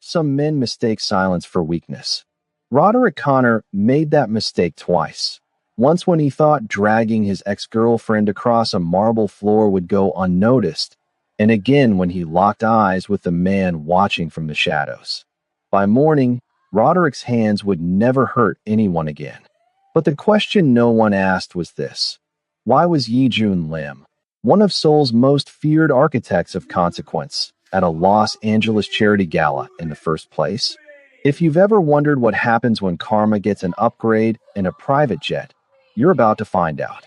some men mistake silence for weakness. Roderick Connor made that mistake twice. Once when he thought dragging his ex-girlfriend across a marble floor would go unnoticed, and again when he locked eyes with the man watching from the shadows. By morning, Roderick's hands would never hurt anyone again. But the question no one asked was this: why was Yi-Jun Lim, one of Seoul's most feared architects of consequence, at a Los Angeles charity gala in the first place? If you've ever wondered what happens when karma gets an upgrade in a private jet, you're about to find out.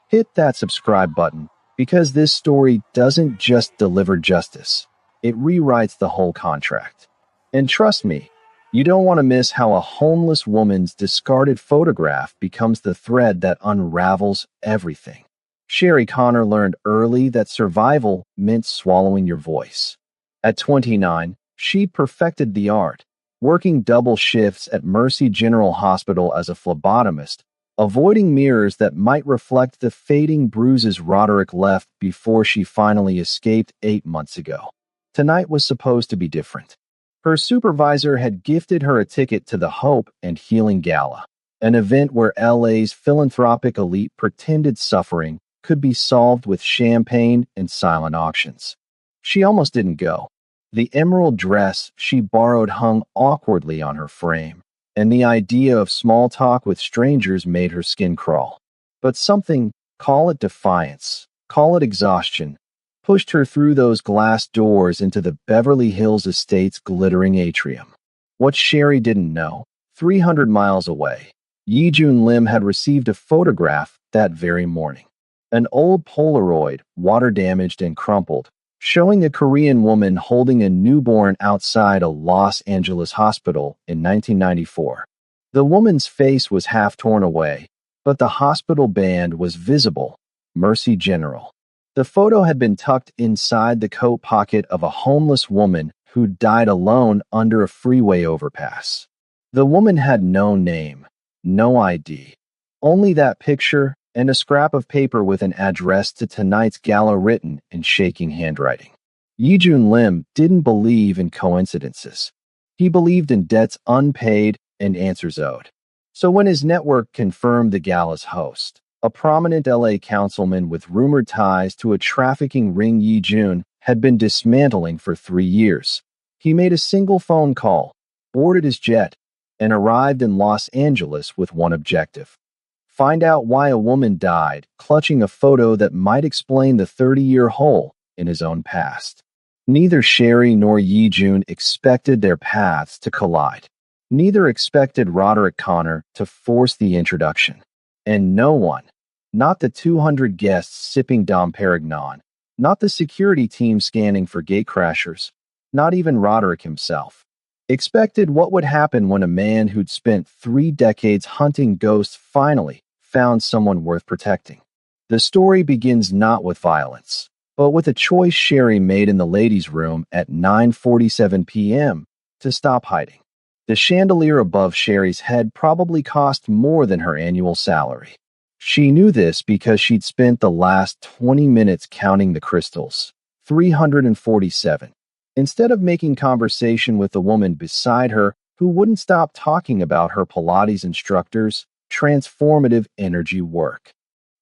Hit that subscribe button, because this story doesn't just deliver justice, it rewrites the whole contract. And trust me, you don't want to miss how a homeless woman's discarded photograph becomes the thread that unravels everything. Sherry Connor learned early that survival meant swallowing your voice. At 29, she perfected the art, working double shifts at Mercy General Hospital as a phlebotomist, avoiding mirrors that might reflect the fading bruises Roderick left before she finally escaped 8 months ago. Tonight was supposed to be different. Her supervisor had gifted her a ticket to the Hope and Healing Gala, an event where LA's philanthropic elite pretended suffering could be solved with champagne and silent auctions. She almost didn't go. The emerald dress she borrowed hung awkwardly on her frame, and the idea of small talk with strangers made her skin crawl. But something, call it defiance, call it exhaustion, pushed her through those glass doors into the Beverly Hills estate's glittering atrium. What Sherry didn't know, 300 miles away, Yi-Jun Lim had received a photograph that very morning. An old Polaroid, water-damaged and crumpled, showing a Korean woman holding a newborn outside a Los Angeles hospital in 1994. The woman's face was half torn away, but the hospital band was visible, Mercy General. The photo had been tucked inside the coat pocket of a homeless woman who died alone under a freeway overpass. The woman had no name, no ID, only that picture and a scrap of paper with an address to tonight's gala written in shaking handwriting. Yi-Jun Lim didn't believe in coincidences. He believed in debts unpaid and answers owed. So when his network confirmed the gala's host, a prominent LA councilman with rumored ties to a trafficking ring Yi-Jun had been dismantling for 3 years, he made a single phone call, boarded his jet, and arrived in Los Angeles with one objective: find out why a woman died clutching a photo that might explain the 30-year hole in his own past. Neither Sherry nor Yi-Jun expected their paths to collide. Neither expected Roderick Connor to force the introduction. And no one, not the 200 guests sipping Dom Perignon, not the security team scanning for gatecrashers, not even Roderick himself, expected what would happen when a man who'd spent 3 decades hunting ghosts finally found someone worth protecting. The story begins not with violence, but with a choice Sherry made in the ladies' room at 9:47 p.m. to stop hiding. The chandelier above Sherry's head probably cost more than her annual salary. She knew this because she'd spent the last 20 minutes counting the crystals, 347, instead of making conversation with the woman beside her who wouldn't stop talking about her Pilates instructor's transformative energy work.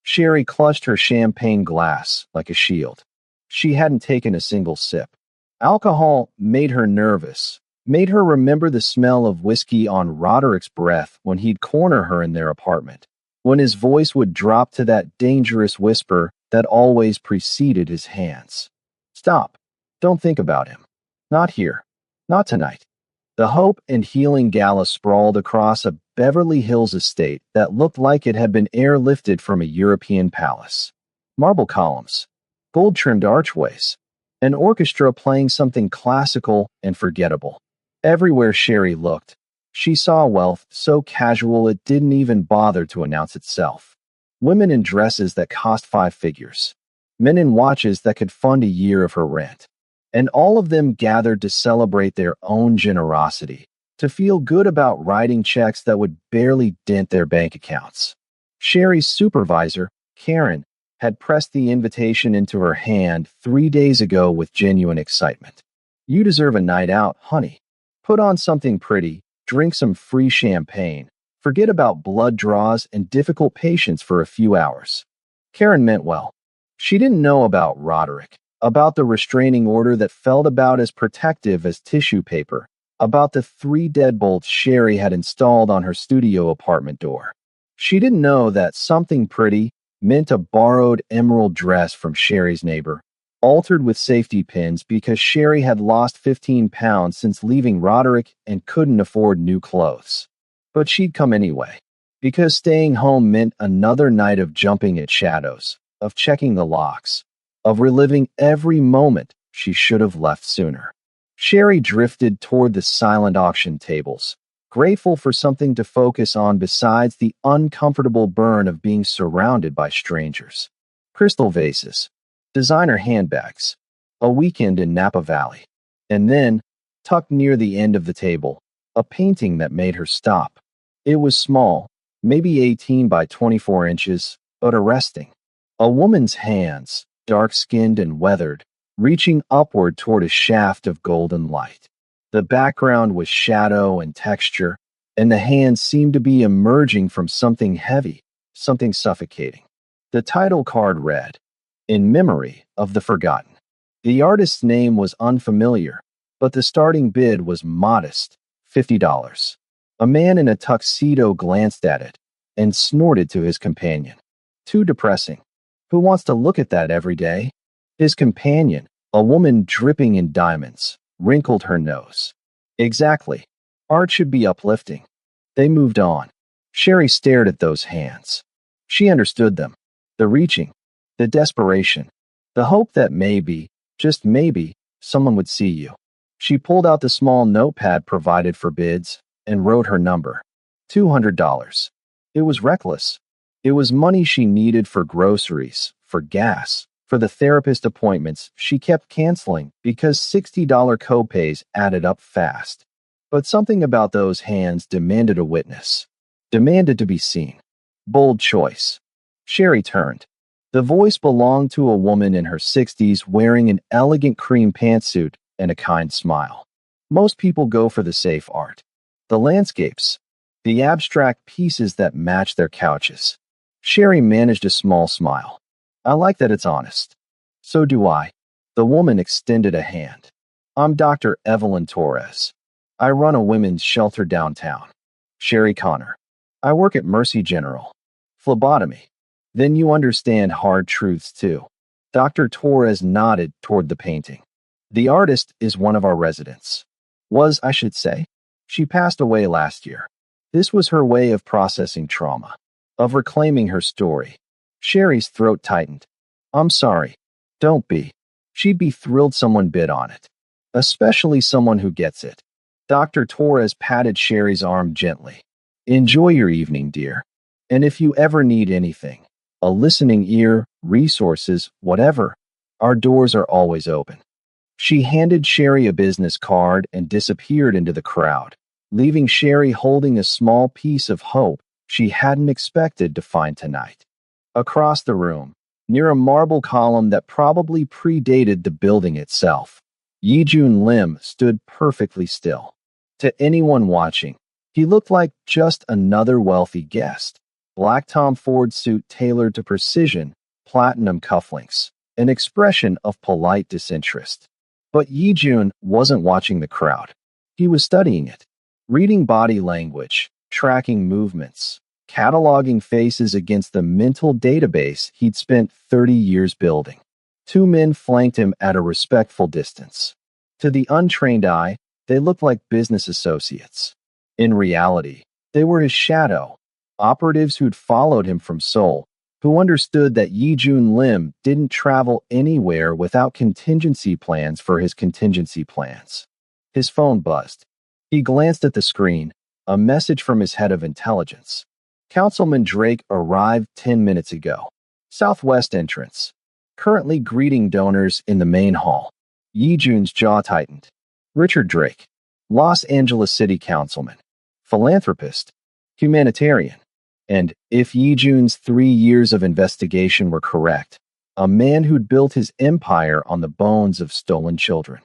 Sherry clutched her champagne glass like a shield. She hadn't taken a single sip. Alcohol made her nervous, made her remember the smell of whiskey on Roderick's breath when he'd corner her in their apartment, when his voice would drop to that dangerous whisper that always preceded his hands. Stop. Don't think about him. Not here. Not tonight. The Hope and Healing Gala sprawled across a Beverly Hills estate that looked like it had been airlifted from a European palace. Marble columns, gold-trimmed archways, an orchestra playing something classical and forgettable. Everywhere Sherry looked, she saw wealth so casual it didn't even bother to announce itself. Women in dresses that cost 5 figures, men in watches that could fund a year of her rent, and all of them gathered to celebrate their own generosity, to feel good about writing checks that would barely dent their bank accounts. Sherry's supervisor, Karen, had pressed the invitation into her hand 3 days ago with genuine excitement. You deserve a night out, honey. Put on something pretty, drink some free champagne, forget about blood draws and difficult patients for a few hours. Karen meant well. She didn't know about Roderick, about the restraining order that felt about as protective as tissue paper, about the 3 deadbolts Sherry had installed on her studio apartment door. She didn't know that something pretty meant a borrowed emerald dress from Sherry's neighbor, altered with safety pins because Sherry had lost 15 pounds since leaving Roderick and couldn't afford new clothes. But she'd come anyway, because staying home meant another night of jumping at shadows, of checking the locks, of reliving every moment she should have left sooner. Sherry drifted toward the silent auction tables, grateful for something to focus on besides the uncomfortable burn of being surrounded by strangers. Crystal vases, designer handbags, a weekend in Napa Valley, and then, tucked near the end of the table, a painting that made her stop. It was small, maybe 18 by 24 inches, but arresting. A woman's hands, dark-skinned and weathered, reaching upward toward a shaft of golden light. The background was shadow and texture, and the hands seemed to be emerging from something heavy, something suffocating. The title card read, "In Memory of the Forgotten." The artist's name was unfamiliar, but the starting bid was modest, $50. A man in a tuxedo glanced at it and snorted to his companion. Too depressing. Who wants to look at that every day? His companion, a woman dripping in diamonds, wrinkled her nose. Exactly. Art should be uplifting. They moved on. Sherry stared at those hands. She understood them. The reaching, the desperation, the hope that maybe, just maybe, someone would see you. She pulled out the small notepad provided for bids and wrote her number. $200. It was reckless. It was money she needed for groceries, for gas, for the therapist appointments she kept canceling because $60 copays added up fast. But something about those hands demanded a witness, demanded to be seen. Bold choice. Sherry turned. The voice belonged to a woman in her 60s wearing an elegant cream pantsuit and a kind smile. Most people go for the safe art, the landscapes, the abstract pieces that match their couches. Sherry managed a small smile. I like that it's honest. So do I. The woman extended a hand. I'm Dr. Evelyn Torres. I run a women's shelter downtown. Sherry Connor. I work at Mercy General. Phlebotomy. Then you understand hard truths too. Dr. Torres nodded toward the painting. The artist is one of our residents. Was, I should say. She passed away last year. This was her way of processing trauma, of reclaiming her story. Sherry's throat tightened. I'm sorry. Don't be. She'd be thrilled someone bid on it. Especially someone who gets it. Dr. Torres patted Sherry's arm gently. Enjoy your evening, dear. And if you ever need anything, a listening ear, resources, whatever, our doors are always open. She handed Sherry a business card and disappeared into the crowd, leaving Sherry holding a small piece of hope she hadn't expected to find tonight. Across the room, near a marble column that probably predated the building itself, Yijun Lim stood perfectly still. To anyone watching, he looked like just another wealthy guest. Black Tom Ford suit tailored to precision, platinum cufflinks, an expression of polite disinterest. But Yijun wasn't watching the crowd. He was studying it, reading body language, tracking movements, cataloging faces against the mental database he'd spent 30 years building. 2 men flanked him at a respectful distance. To the untrained eye, they looked like business associates. In reality, they were his shadow, operatives who'd followed him from Seoul, who understood that Yijun Lim didn't travel anywhere without contingency plans for his contingency plans. His phone buzzed. He glanced at the screen, a message from his head of intelligence. Councilman Drake arrived 10 minutes ago. Southwest entrance. Currently greeting donors in the main hall. Yijun's jaw tightened. Richard Drake, Los Angeles City Councilman, philanthropist, humanitarian, and, if Yijun's 3 years of investigation were correct, a man who'd built his empire on the bones of stolen children.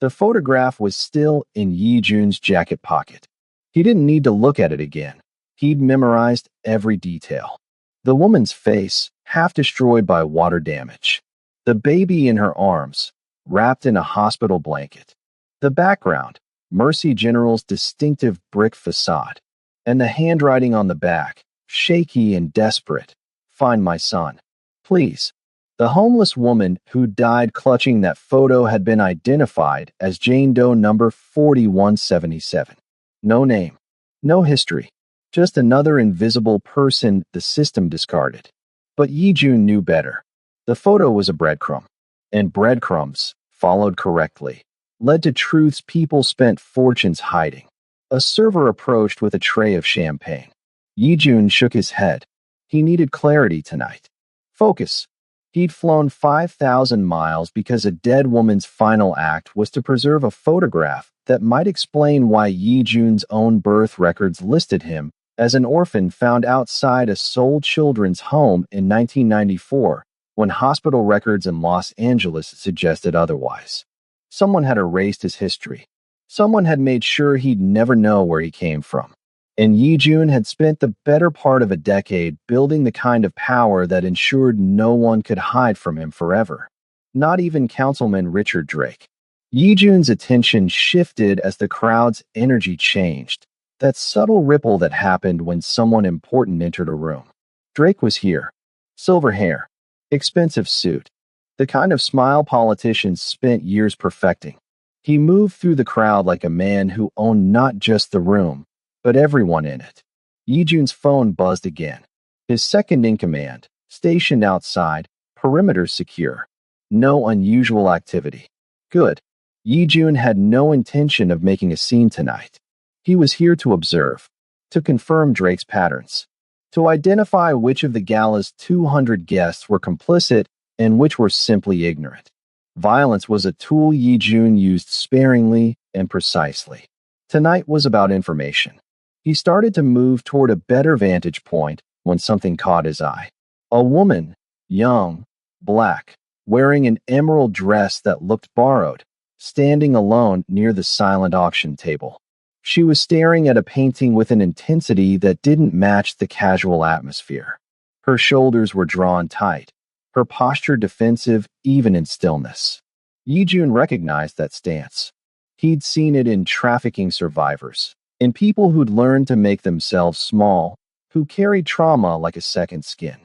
The photograph was still in Yi Jun's jacket pocket. He didn't need to look at it again. He'd memorized every detail. The woman's face, half destroyed by water damage. The baby in her arms, wrapped in a hospital blanket. The background, Mercy General's distinctive brick facade. And the handwriting on the back, shaky and desperate. Find my son. Please. The homeless woman who died clutching that photo had been identified as Jane Doe number 4177. No name. No history. Just another invisible person the system discarded. But Yi Jun knew better. The photo was a breadcrumb. And breadcrumbs, followed correctly, led to truths people spent fortunes hiding. A server approached with a tray of champagne. Yi Jun shook his head. He needed clarity tonight. Focus. He'd flown 5,000 miles because a dead woman's final act was to preserve a photograph that might explain why Yi Jun's own birth records listed him as an orphan found outside a Seoul children's home in 1994, when hospital records in Los Angeles suggested otherwise. Someone had erased his history. Someone had made sure he'd never know where he came from. And Yi Jun had spent the better part of a decade building the kind of power that ensured no one could hide from him forever. Not even Councilman Richard Drake. Yi Jun's attention shifted as the crowd's energy changed. That subtle ripple that happened when someone important entered a room. Drake was here. Silver hair. Expensive suit. The kind of smile politicians spent years perfecting. He moved through the crowd like a man who owned not just the room, but everyone in it. Yi Jun's phone buzzed again. His second in command, stationed outside, perimeter secure. No unusual activity. Good. Yi Jun had no intention of making a scene tonight. He was here to observe, to confirm Drake's patterns, to identify which of the gala's 200 guests were complicit and which were simply ignorant. Violence was a tool Yi Jun used sparingly and precisely. Tonight was about information. He started to move toward a better vantage point when something caught his eye. A woman, young, black, wearing an emerald dress that looked borrowed, standing alone near the silent auction table. She was staring at a painting with an intensity that didn't match the casual atmosphere. Her shoulders were drawn tight, her posture defensive even in stillness. Yi Jun recognized that stance. He'd seen it in trafficking survivors, in people who'd learned to make themselves small, who carried trauma like a second skin.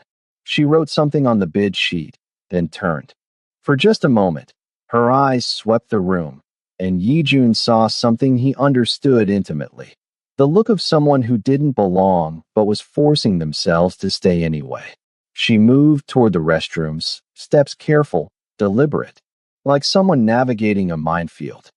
She wrote something on the bid sheet, then turned. For just a moment, her eyes swept the room, and Yi Jun saw something he understood intimately. The look of someone who didn't belong but was forcing themselves to stay anyway. She moved toward the restrooms, steps careful, deliberate, like someone navigating a minefield.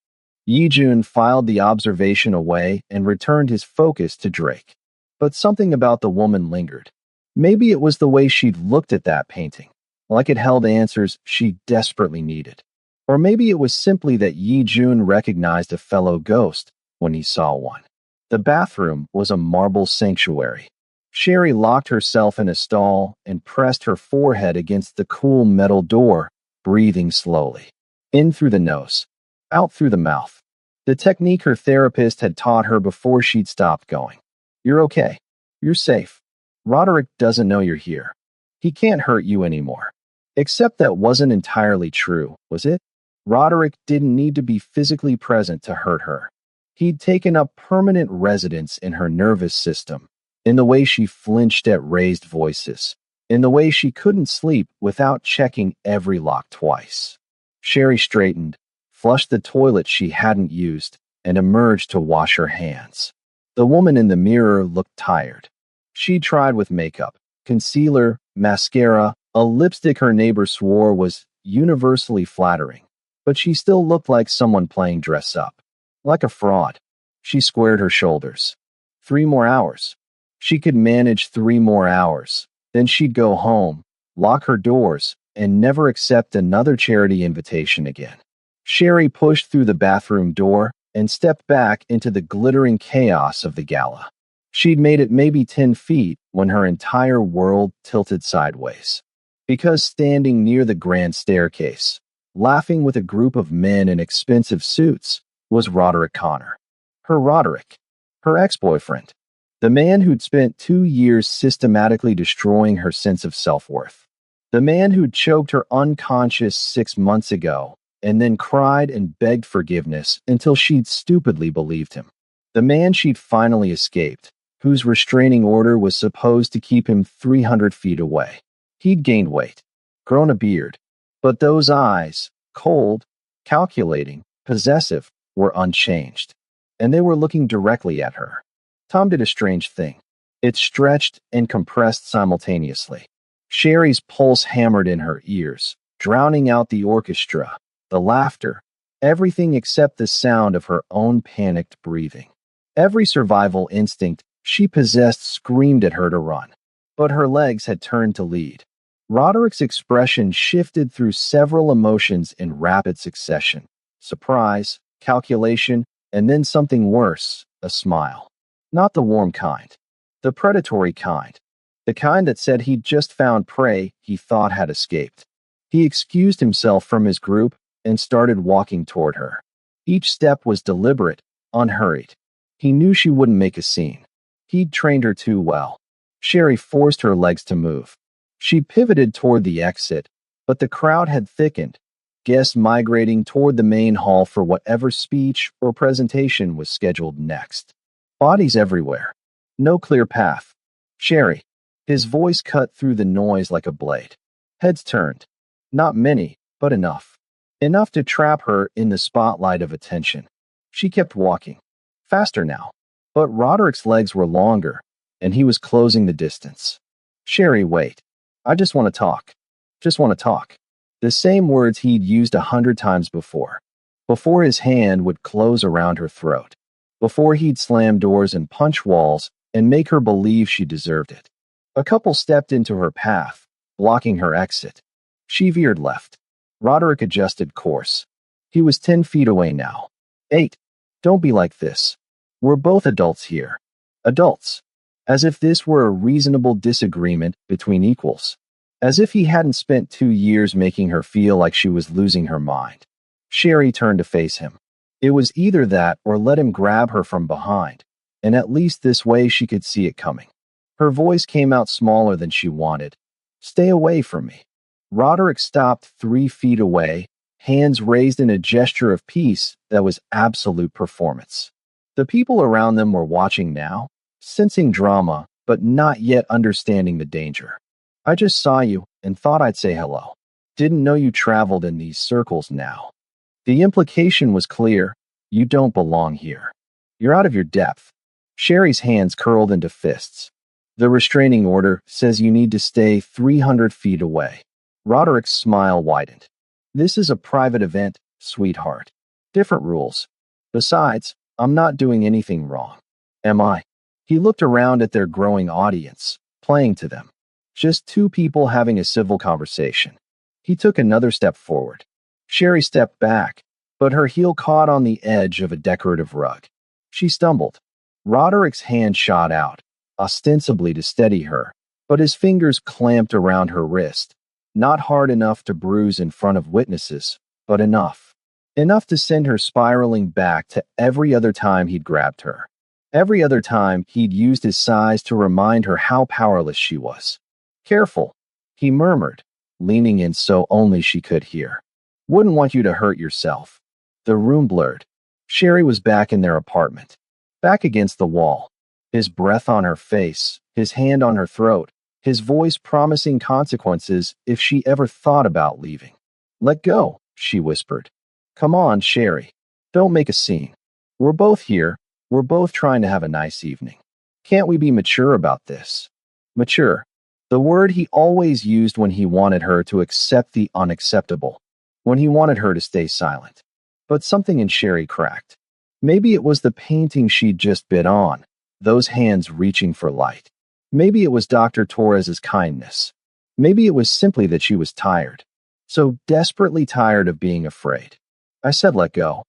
Yi Jun filed the observation away and returned his focus to Drake. But something about the woman lingered. Maybe it was the way she'd looked at that painting, like it held answers she desperately needed. Or maybe it was simply that Yi Jun recognized a fellow ghost when he saw one. The bathroom was a marble sanctuary. Sherry locked herself in a stall and pressed her forehead against the cool metal door, breathing slowly. In through the nose, out through the mouth. The technique her therapist had taught her before she'd stopped going. You're okay. You're safe. Roderick doesn't know you're here. He can't hurt you anymore. Except that wasn't entirely true, was it? Roderick didn't need to be physically present to hurt her. He'd taken up permanent residence in her nervous system, in the way she flinched at raised voices, in the way she couldn't sleep without checking every lock twice. Sherry straightened, flushed the toilet she hadn't used, and emerged to wash her hands. The woman in the mirror looked tired. She tried with makeup, concealer, mascara, a lipstick her neighbor swore was universally flattering, but she still looked like someone playing dress up. Like a fraud. She squared her shoulders. 3 more hours. She could manage 3 more hours. Then she'd go home, lock her doors, and never accept another charity invitation again. Sherry pushed through the bathroom door and stepped back into the glittering chaos of the gala. She'd made it maybe 10 feet when her entire world tilted sideways. Because standing near the grand staircase, laughing with a group of men in expensive suits, was Roderick Connor. Her Roderick. Her ex-boyfriend. The man who'd spent 2 years systematically destroying her sense of self-worth. The man who'd choked her unconscious 6 months ago and then cried and begged forgiveness until she'd stupidly believed him. The man she'd finally escaped, whose restraining order was supposed to keep him 300 feet away. He'd gained weight, grown a beard, but those eyes, cold, calculating, possessive, were unchanged, and they were looking directly at her. Tom did a strange thing. It stretched and compressed simultaneously. Sherry's pulse hammered in her ears, drowning out the orchestra, the laughter, everything except the sound of her own panicked breathing. Every survival instinct she possessed screamed at her to run, but her legs had turned to lead. Roderick's expression shifted through several emotions in rapid succession: surprise, calculation, and then something worse, a smile. Not the warm kind, the predatory kind, the kind that said he'd just found prey he thought had escaped. He excused himself from his group and started walking toward her. Each step was deliberate, unhurried. He knew she wouldn't make a scene. He'd trained her too well. Sherry forced her legs to move. She pivoted toward the exit, but the crowd had thickened, guests migrating toward the main hall for whatever speech or presentation was scheduled next. Bodies everywhere. No clear path. Sherry. His voice cut through the noise like a blade. Heads turned. Not many, but enough. Enough to trap her in the spotlight of attention. She kept walking. Faster now. But Roderick's legs were longer, and he was closing the distance. Sherry, wait. I just want to talk. Just want to talk. The same words he'd used 100 times before. Before his hand would close around her throat. Before he'd slam doors and punch walls and make her believe she deserved it. A couple stepped into her path, blocking her exit. She veered left. Roderick adjusted course. He was 10 feet away now. 8. Don't be like this. We're both adults here. Adults. As if this were a reasonable disagreement between equals. As if he hadn't spent 2 years making her feel like she was losing her mind. Sherry turned to face him. It was either that or let him grab her from behind, and at least this way she could see it coming. Her voice came out smaller than she wanted. Stay away from me. Roderick stopped 3 feet away, hands raised in a gesture of peace that was absolute performance. The people around them were watching now, sensing drama, but not yet understanding the danger. I just saw you and thought I'd say hello. Didn't know you traveled in these circles now. The implication was clear. You don't belong here. You're out of your depth. Sherry's hands curled into fists. The restraining order says you need to stay 300 feet away. Roderick's smile widened. This is a private event, sweetheart. Different rules. Besides, I'm not doing anything wrong. Am I? He looked around at their growing audience, playing to them. Just two people having a civil conversation. He took another step forward. Sherry stepped back, but her heel caught on the edge of a decorative rug. She stumbled. Roderick's hand shot out, ostensibly to steady her, but his fingers clamped around her wrist. Not hard enough to bruise in front of witnesses, but enough. Enough to send her spiraling back to every other time he'd grabbed her. Every other time he'd used his size to remind her how powerless she was. Careful, he murmured, leaning in so only she could hear. Wouldn't want you to hurt yourself. The room blurred. Sherry was back in their apartment. Back against the wall. His breath on her face, his hand on her throat, his voice promising consequences if she ever thought about leaving. Let go, she whispered. Come on, Sherry. Don't make a scene. We're both here. We're both trying to have a nice evening. Can't we be mature about this? Mature. The word he always used when he wanted her to accept the unacceptable. When he wanted her to stay silent. But something in Sherry cracked. Maybe it was the painting she'd just bit on, those hands reaching for light. Maybe it was Dr. Torres's kindness. Maybe it was simply that she was tired. So desperately tired of being afraid. I said let go.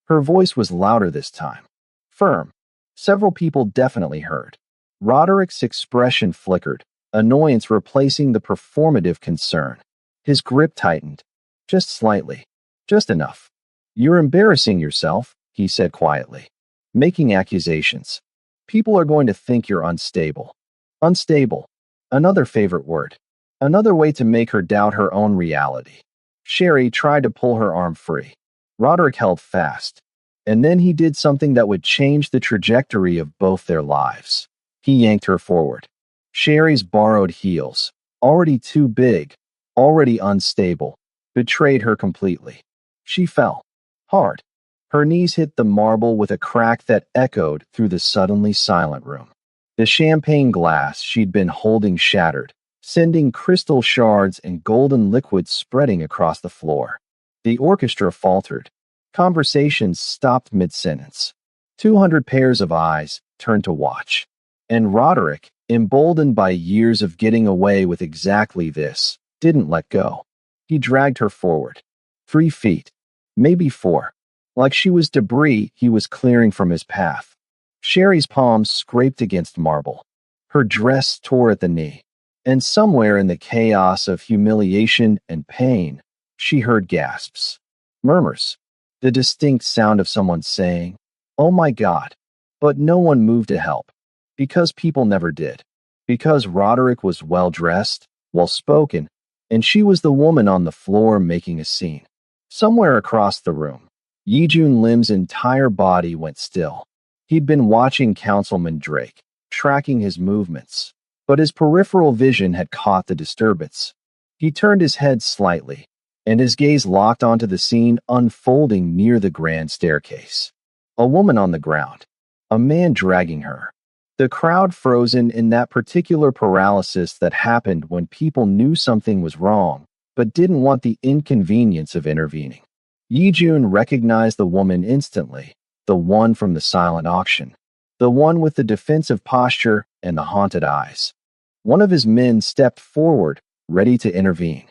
Her voice was louder this time. Firm. Several people definitely heard. Roderick's expression flickered, annoyance replacing the performative concern. His grip tightened. Just slightly. Just enough. You're embarrassing yourself, he said quietly. Making accusations. People are going to think you're unstable. Unstable. Another favorite word. Another way to make her doubt her own reality. Sherry tried to pull her arm free. Roderick held fast. And then he did something that would change the trajectory of both their lives. He yanked her forward. Sherry's borrowed heels, already too big, already unstable, betrayed her completely. She fell. Hard. Her knees hit the marble with a crack that echoed through the suddenly silent room. The champagne glass she'd been holding shattered, sending crystal shards and golden liquids spreading across the floor. The orchestra faltered. Conversations stopped mid-sentence. 200 pairs of eyes turned to watch. And Roderick, emboldened by years of getting away with exactly this, didn't let go. He dragged her forward. 3 feet. Maybe 4. Like she was debris he was clearing from his path. Sherry's palms scraped against marble. Her dress tore at the knee. And somewhere in the chaos of humiliation and pain, she heard gasps. Murmurs. The distinct sound of someone saying, "Oh my God." But no one moved to help. Because people never did. Because Roderick was well-dressed, well-spoken, and she was the woman on the floor making a scene. Somewhere across the room, Yijun Lim's entire body went still. He'd been watching Councilman Drake, tracking his movements, but his peripheral vision had caught the disturbance. He turned his head slightly, and his gaze locked onto the scene unfolding near the grand staircase. A woman on the ground, a man dragging her. The crowd frozen in that particular paralysis that happened when people knew something was wrong, but didn't want the inconvenience of intervening. Yijun recognized the woman instantly, the one from the silent auction, the one with the defensive posture and the haunted eyes. One of his men stepped forward, ready to intervene.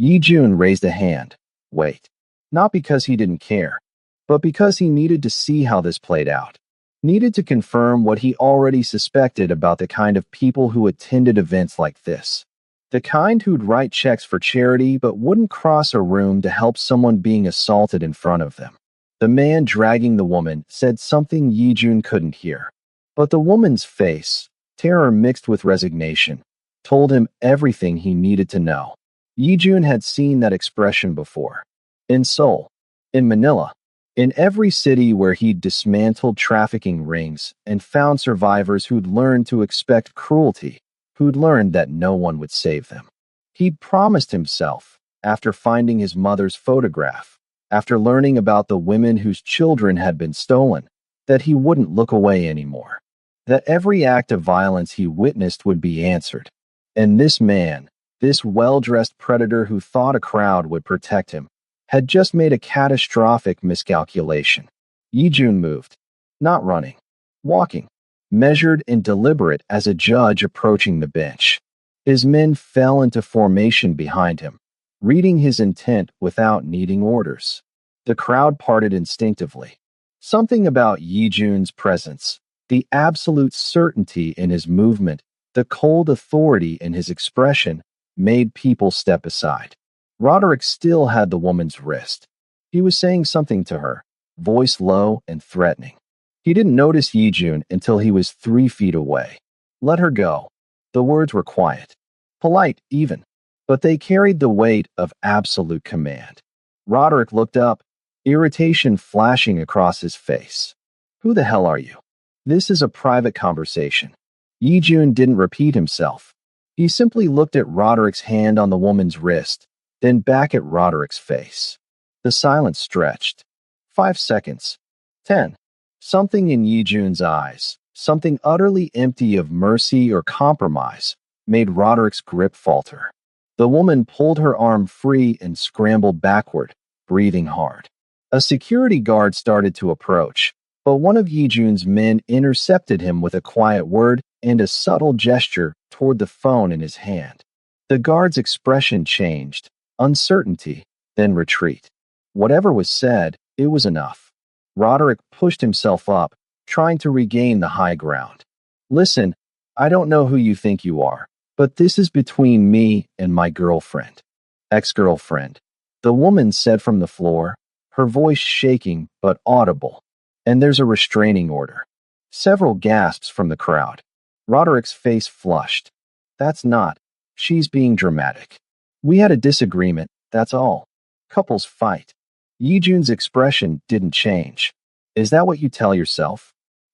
Yijun raised a hand. Wait. Not because he didn't care, but because he needed to see how this played out. Needed to confirm what he already suspected about the kind of people who attended events like this. The kind who'd write checks for charity but wouldn't cross a room to help someone being assaulted in front of them. The man dragging the woman said something Yijun couldn't hear. But the woman's face, terror mixed with resignation, told him everything he needed to know. Yijun had seen that expression before. In Seoul, in Manila, in every city where he'd dismantled trafficking rings and found survivors who'd learned to expect cruelty, who'd learned that no one would save them. He'd promised himself, after finding his mother's photograph, after learning about the women whose children had been stolen, that he wouldn't look away anymore, that every act of violence he witnessed would be answered. And this man, this well-dressed predator who thought a crowd would protect him, had just made a catastrophic miscalculation. Yijun moved, not running, walking, measured and deliberate as a judge approaching the bench. His men fell into formation behind him, reading his intent without needing orders. The crowd parted instinctively. Something about Yijun's presence, the absolute certainty in his movement, the cold authority in his expression, made people step aside. Roderick still had the woman's wrist. He was saying something to her, voice low and threatening. He didn't notice Yijun until he was 3 feet away. Let her go. The words were quiet, polite even, but they carried the weight of absolute command. Roderick looked up, irritation flashing across his face. Who the hell are you? This is a private conversation. Yijun didn't repeat himself. He simply looked at Roderick's hand on the woman's wrist, then back at Roderick's face. The silence stretched. 5 seconds. 10. Something in Yijun's eyes, something utterly empty of mercy or compromise, made Roderick's grip falter. The woman pulled her arm free and scrambled backward, breathing hard. A security guard started to approach, but one of Yijun's men intercepted him with a quiet word and a subtle gesture toward the phone in his hand. The guard's expression changed, uncertainty, then retreat. Whatever was said, it was enough. Roderick pushed himself up, trying to regain the high ground. Listen, I don't know who you think you are, but this is between me and my girlfriend. Ex-girlfriend. The woman said from the floor, her voice shaking but audible. And there's a restraining order. Several gasps from the crowd. Roderick's face flushed. That's not. She's being dramatic. We had a disagreement, that's all. Couples fight. Yijun's expression didn't change. Is that what you tell yourself?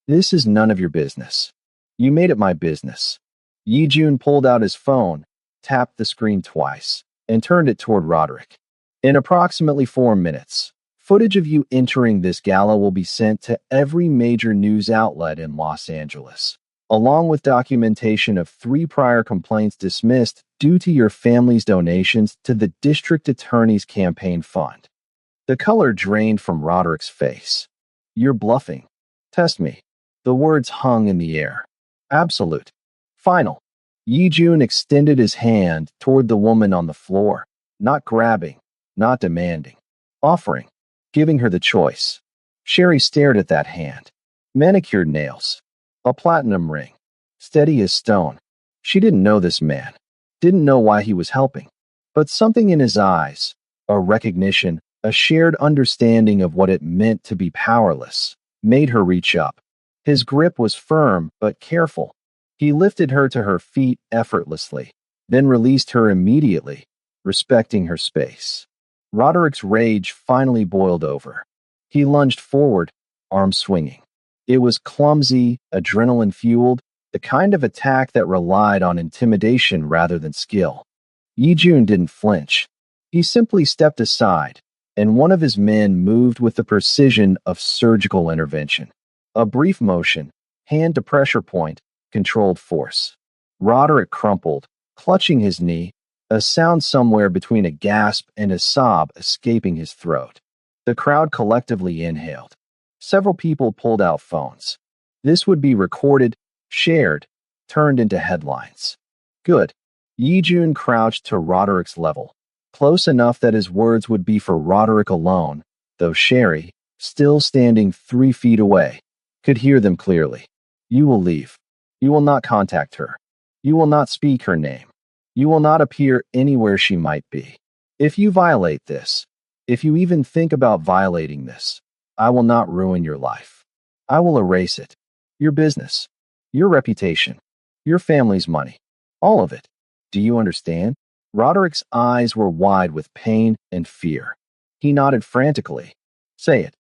This is none of your business. You made it my business. Yijun pulled out his phone, tapped the screen twice, and turned it toward Roderick. In approximately 4 minutes, footage of you entering this gala will be sent to every major news outlet in Los Angeles, along with documentation of 3 prior complaints dismissed due to your family's donations to the district attorney's campaign fund. The color drained from Roderick's face. You're bluffing. Test me. The words hung in the air. Absolute. Final. Yijun extended his hand toward the woman on the floor, not grabbing, not demanding, offering, giving her the choice. Sherry stared at that hand. Manicured nails. A platinum ring. Steady as stone. She didn't know this man. Didn't know why he was helping. But something in his eyes, a recognition, a shared understanding of what it meant to be powerless, made her reach up. His grip was firm but careful. He lifted her to her feet effortlessly, then released her immediately, respecting her space. Roderick's rage finally boiled over. He lunged forward, arms swinging. It was clumsy, adrenaline-fueled, the kind of attack that relied on intimidation rather than skill. Yijun didn't flinch. He simply stepped aside, and one of his men moved with the precision of surgical intervention. A brief motion, hand to pressure point, controlled force. Roderick crumpled, clutching his knee, a sound somewhere between a gasp and a sob escaping his throat. The crowd collectively inhaled. Several people pulled out phones. This would be recorded, shared, turned into headlines. Good. Yijun crouched to Roderick's level, close enough that his words would be for Roderick alone, though Sherry, still standing 3 feet away, could hear them clearly. You will leave. You will not contact her. You will not speak her name. You will not appear anywhere she might be. If you violate this, if you even think about violating this, I will not ruin your life. I will erase it. Your business. Your reputation. Your family's money. All of it. Do you understand? Roderick's eyes were wide with pain and fear. He nodded frantically. Say it.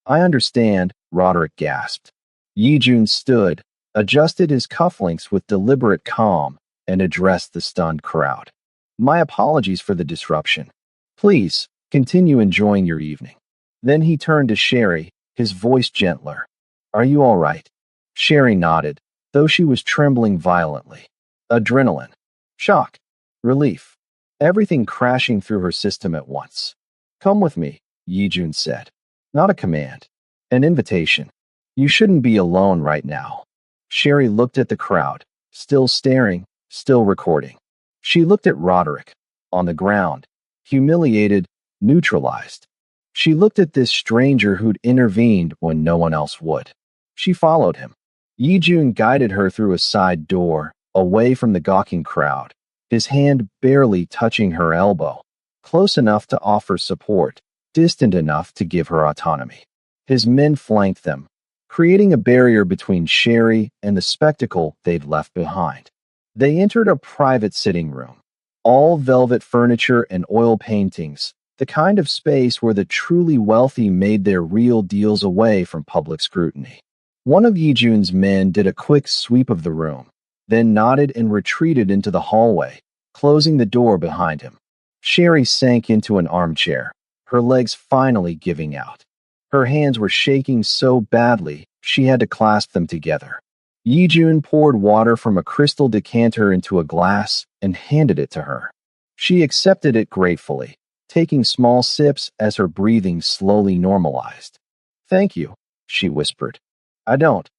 I understand, Roderick gasped. Yijun stood, adjusted his cufflinks with deliberate calm, and addressed the stunned crowd. My apologies for the disruption. Please, continue enjoying your evening. Then he turned to Sherry, his voice gentler. Are you all right? Sherry nodded, though she was trembling violently. Adrenaline. Shock. Relief. Everything crashing through her system at once. Come with me, Yijun said. Not a command. An invitation. You shouldn't be alone right now. Sherry looked at the crowd, still staring, still recording. She looked at Roderick, on the ground, humiliated, neutralized. She looked at this stranger who'd intervened when no one else would. She followed him. Yijun guided her through a side door, away from the gawking crowd, his hand barely touching her elbow, close enough to offer support, distant enough to give her autonomy. His men flanked them, creating a barrier between Sherry and the spectacle they'd left behind. They entered a private sitting room, all velvet furniture and oil paintings, the kind of space where the truly wealthy made their real deals away from public scrutiny. One of Yijun's men did a quick sweep of the room, then nodded and retreated into the hallway, closing the door behind him. Sherry sank into an armchair, her legs finally giving out. Her hands were shaking so badly she had to clasp them together. Yijun poured water from a crystal decanter into a glass and handed it to her. She accepted it gratefully, taking small sips as her breathing slowly normalized. Thank you, she whispered. I don't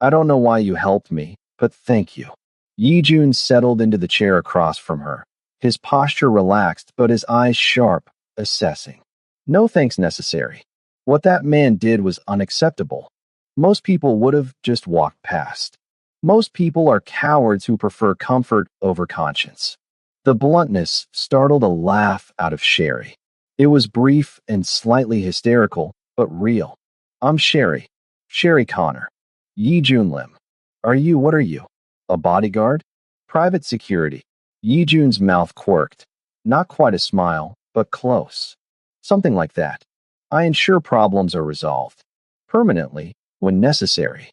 know why you helped me, but thank you. Yijun settled into the chair across from her, his posture relaxed but his eyes sharp, assessing. No thanks necessary. What that man did was unacceptable. Most people would have just walked past. Most people are cowards who prefer comfort over conscience. The bluntness startled a laugh out of Sherry. It was brief and slightly hysterical, but real. I'm Sherry. Sherry Connor. Yi Jun Lim. What are you? A bodyguard? Private security. Yi Jun's mouth quirked. Not quite a smile, but close. Something like that. I ensure problems are resolved. Permanently, when necessary.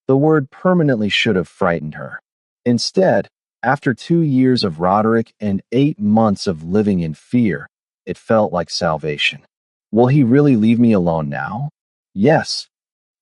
The word permanently should have frightened her. Instead, after 2 years of Roderick and 8 months of living in fear, it felt like salvation. Will he really leave me alone now? Yes.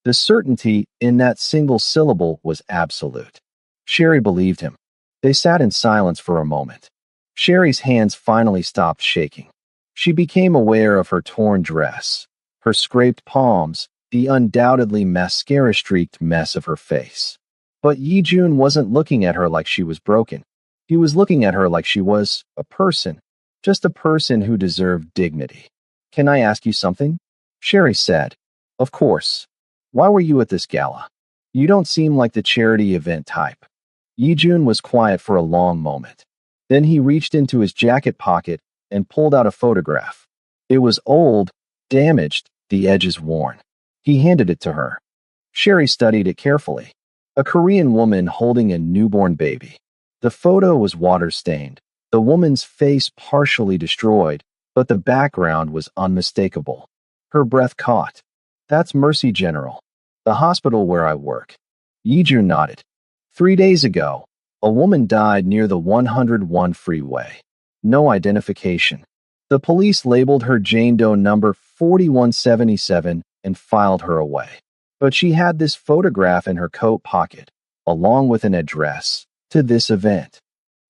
The certainty in that single syllable was absolute. Sherry believed him. They sat in silence for a moment. Sherry's hands finally stopped shaking. She became aware of her torn dress, her scraped palms, the undoubtedly mascara-streaked mess of her face. But Yi Jun wasn't looking at her like she was broken. He was looking at her like she was a person, just a person who deserved dignity. Can I ask you something? Sherry said. Of course. Why were you at this gala? You don't seem like the charity event type. Yi Jun was quiet for a long moment. Then he reached into his jacket pocket and pulled out a photograph. It was old, damaged, the edges worn. He handed it to her. Sherry studied it carefully. A Korean woman holding a newborn baby. The photo was water-stained, the woman's face partially destroyed, but the background was unmistakable. Her breath caught. That's Mercy General, the hospital where I work. Yi Jun nodded. 3 days ago, a woman died near the 101 freeway. No identification. The police labeled her Jane Doe number 4177 and filed her away. But she had this photograph in her coat pocket, along with an address to this event.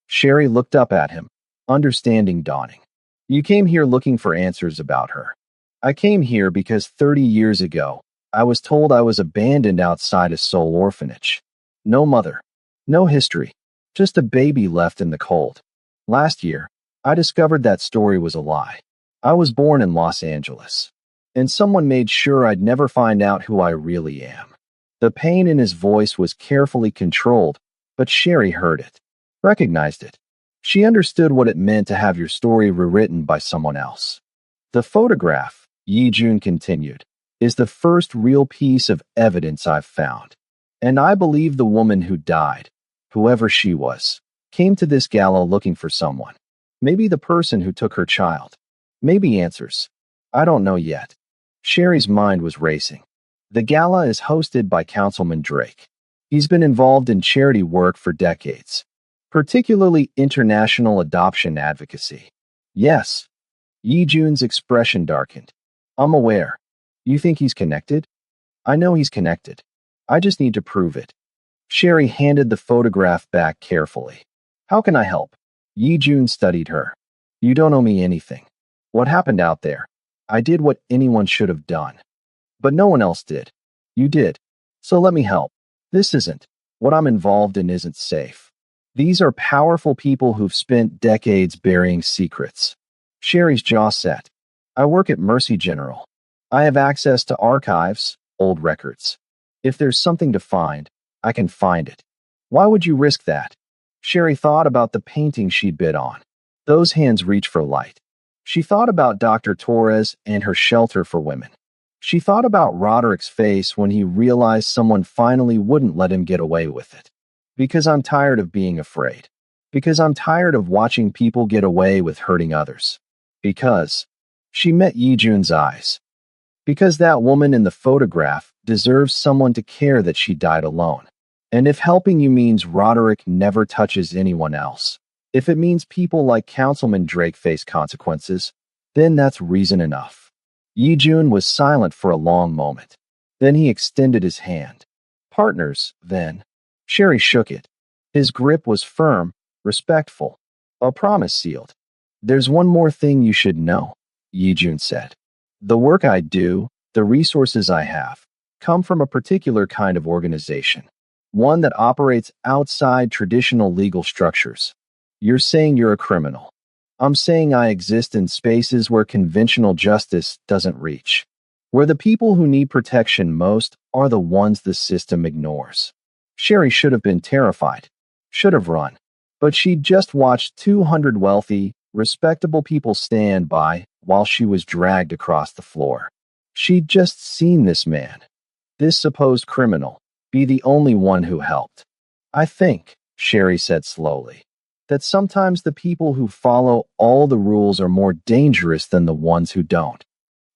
Sherry looked up at him, understanding dawning. You came here looking for answers about her. I came here because 30 years ago, I was told I was abandoned outside a Seoul orphanage. No mother, no history, just a baby left in the cold. Last year, I discovered that story was a lie. I was born in Los Angeles, and someone made sure I'd never find out who I really am. The pain in his voice was carefully controlled, but Sherry heard it, recognized it. She understood what it meant to have your story rewritten by someone else. The photograph, Yi Jun continued, is the first real piece of evidence I've found. And I believe the woman who died, whoever she was, came to this gala looking for someone. Maybe the person who took her child. Maybe answers. I don't know yet. Sherry's mind was racing. The gala is hosted by Councilman Drake. He's been involved in charity work for decades, particularly international adoption advocacy. Yes. Yi Jun's expression darkened. I'm aware. You think he's connected? I know he's connected. I just need to prove it. Sherry handed the photograph back carefully. How can I help? Yi Jun studied her. You don't owe me anything. What happened out there? I did what anyone should have done. But no one else did. You did. So let me help. This isn't. What I'm involved in isn't safe. These are powerful people who've spent decades burying secrets. Sherry's jaw set. I work at Mercy General. I have access to archives, old records. If there's something to find, I can find it. Why would you risk that? Sherry thought about the painting she'd bid on. Those hands reach for light. She thought about Dr. Torres and her shelter for women. She thought about Roderick's face when he realized someone finally wouldn't let him get away with it. Because I'm tired of being afraid. Because I'm tired of watching people get away with hurting others. Because she met Yi Jun's eyes. Because that woman in the photograph deserves someone to care that she died alone. And if helping you means Roderick never touches anyone else, if it means people like Councilman Drake face consequences, then that's reason enough. Yi Jun was silent for a long moment. Then he extended his hand. Partners, then. Sherry shook it. His grip was firm, respectful. A promise sealed. There's one more thing you should know, Yi Jun said. The work I do, the resources I have, come from a particular kind of organization. One that operates outside traditional legal structures. You're saying you're a criminal. I'm saying I exist in spaces where conventional justice doesn't reach. Where the people who need protection most are the ones the system ignores. Sherry should have been terrified. Should have run. But she'd just watched 200 wealthy, respectable people stand by, while she was dragged across the floor. She'd just seen this man, this supposed criminal, be the only one who helped. I think, Sherry said slowly, that sometimes the people who follow all the rules are more dangerous than the ones who don't.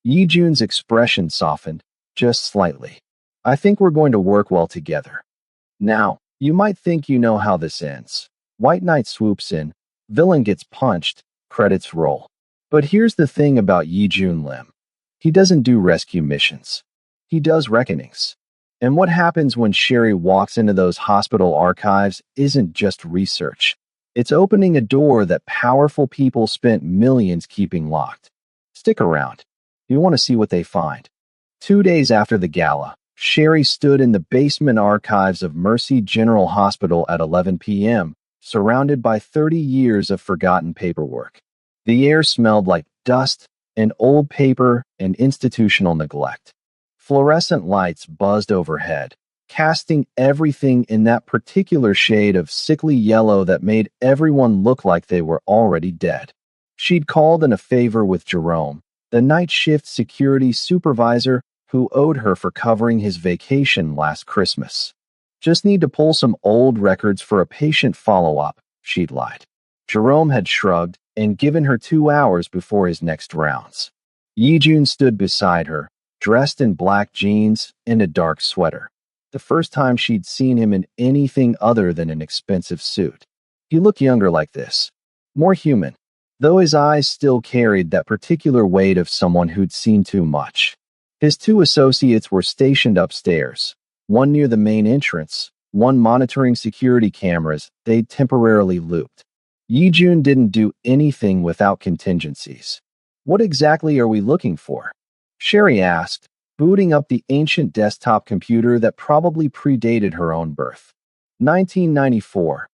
Yi Jun's expression softened, just slightly. I think we're going to work well together. Now, you might think you know how this ends. White Knight swoops in, villain gets punched, credits roll. But here's the thing about Yi Jun Lim. He doesn't do rescue missions. He does reckonings. And what happens when Sherry walks into those hospital archives isn't just research. It's opening a door that powerful people spent millions keeping locked. Stick around. You want to see what they find. 2 days after the gala, Sherry stood in the basement archives of Mercy General Hospital at 11 p.m., surrounded by 30 years of forgotten paperwork. The air smelled like dust and old paper and institutional neglect. Fluorescent lights buzzed overhead, casting everything in that particular shade of sickly yellow that made everyone look like they were already dead. She'd called in a favor with Jerome, the night shift security supervisor who owed her for covering his vacation last Christmas. Just need to pull some old records for a patient follow-up, she'd lied. Jerome had shrugged and given her 2 hours before his next rounds. Yi Jun stood beside her, dressed in black jeans and a dark sweater. The first time she'd seen him in anything other than an expensive suit. He looked younger like this, more human, though his eyes still carried that particular weight of someone who'd seen too much. His 2 associates were stationed upstairs, one near the main entrance, one monitoring security cameras they'd temporarily looped. Yi Jun didn't do anything without contingencies. What exactly are we looking for? Sherry asked, booting up the ancient desktop computer that probably predated her own birth. 1994.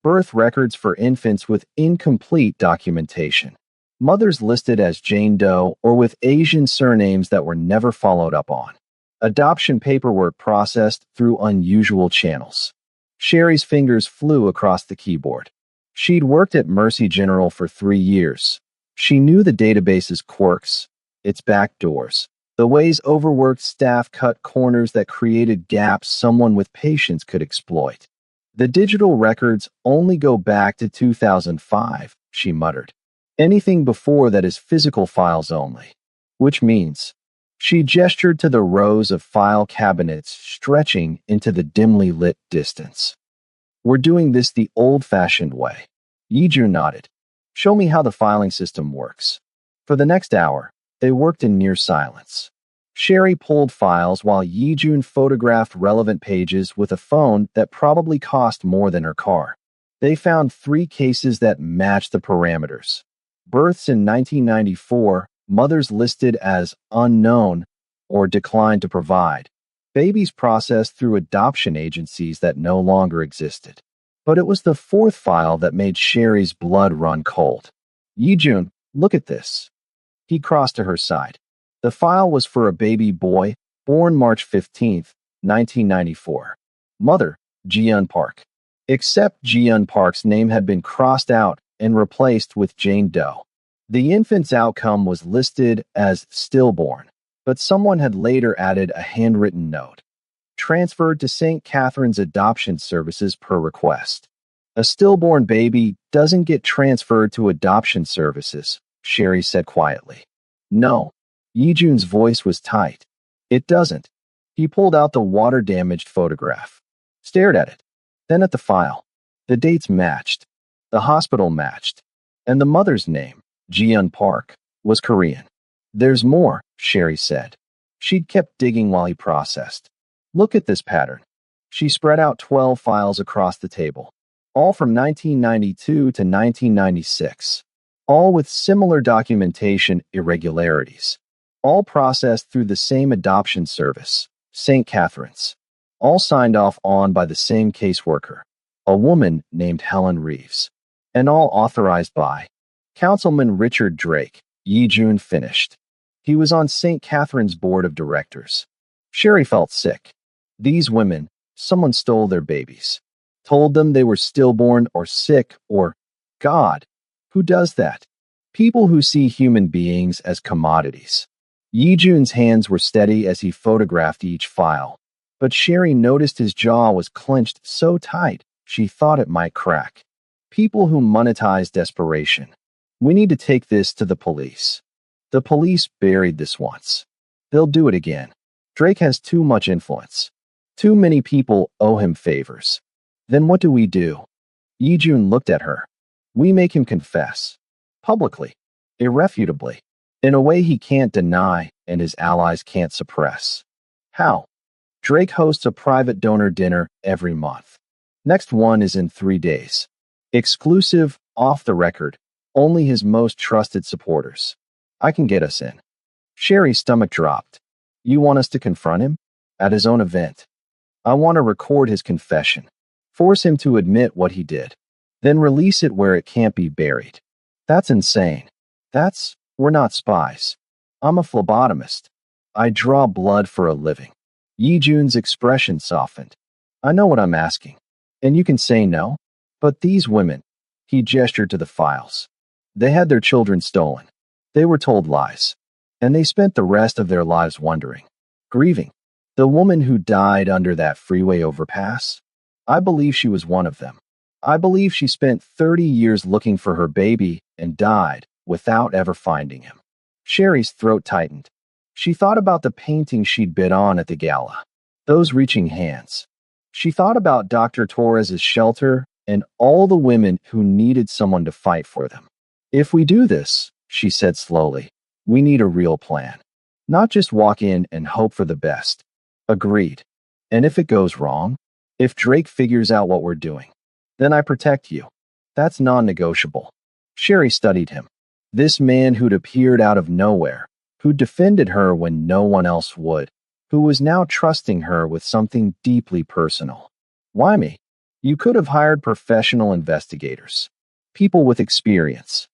Birth records for infants with incomplete documentation. Mothers listed as Jane Doe or with Asian surnames that were never followed up on. Adoption paperwork processed through unusual channels. Sherry's fingers flew across the keyboard. She'd worked at Mercy General for 3 years. She knew the database's quirks, its backdoors, the ways overworked staff cut corners that created gaps someone with patience could exploit. The digital records only go back to 2005, she muttered. Anything before that is physical files only. Which means, she gestured to the rows of file cabinets stretching into the dimly lit distance. We're doing this the old-fashioned way. Yi Jun nodded. Show me how the filing system works. For the next hour, they worked in near silence. Sherry pulled files while Yi Jun photographed relevant pages with a phone that probably cost more than her car. They found 3 cases that matched the parameters. Births in 1994, mothers listed as unknown or declined to provide. Babies processed through adoption agencies that no longer existed. But it was the 4th file that made Sherry's blood run cold. Yi Jun, look at this. He crossed to her side. The file was for a baby boy, born March 15, 1994. Mother, Ji-eun Park. Except Ji-eun Park's name had been crossed out and replaced with Jane Doe. The infant's outcome was listed as stillborn, but someone had later added a handwritten note. Transferred to St. Catherine's Adoption Services per request. A stillborn baby doesn't get transferred to adoption services, Sherry said quietly. No. Yi Jun's voice was tight. It doesn't. He pulled out the water-damaged photograph. Stared at it. Then at the file. The dates matched. The hospital matched. And the mother's name, Ji-eun Park, was Korean. There's more, Sherry said. She'd kept digging while he processed. Look at this pattern. She spread out 12 files across the table, all from 1992 to 1996, all with similar documentation irregularities, all processed through the same adoption service, St. Catherine's, all signed off on by the same caseworker, a woman named Helen Reeves, and all authorized by Councilman Richard Drake. Yi Jun finished. He was on St. Catherine's board of directors. Sherry felt sick. These women, someone stole their babies, told them they were stillborn or sick or, God, who does that? People who see human beings as commodities. Yijun's hands were steady as he photographed each file, but Sherry noticed his jaw was clenched so tight she thought it might crack. People who monetize desperation. We need to take this to the police. The police buried this once. They'll do it again. Drake has too much influence. Too many people owe him favors. Then what do we do? Yijun looked at her. We make him confess. Publicly. Irrefutably. In a way he can't deny and his allies can't suppress. How? Drake hosts a private donor dinner every month. Next one is in 3 days. Exclusive, off the record, only his most trusted supporters. I can get us in. Sherry's stomach dropped. You want us to confront him? At his own event. I want to record his confession. Force him to admit what he did. Then release it where it can't be buried. That's insane. We're not spies. I'm a phlebotomist. I draw blood for a living. Yijun's expression softened. I know what I'm asking. And you can say no? But these women, he gestured to the files. They had their children stolen. They were told lies. And they spent the rest of their lives wondering, grieving. The woman who died under that freeway overpass? I believe she was one of them. I believe she spent 30 years looking for her baby and died without ever finding him. Sherry's throat tightened. She thought about the painting she'd bid on at the gala. Those reaching hands. She thought about Dr. Torres's shelter and all the women who needed someone to fight for them. If we do this, she said slowly, we need a real plan. Not just walk in and hope for the best. Agreed. And if it goes wrong, if Drake figures out what we're doing, then I protect you. That's non-negotiable. Sherry studied him. This man who'd appeared out of nowhere, who defended her when no one else would, who was now trusting her with something deeply personal. Why me? You could have hired professional investigators, people with experience,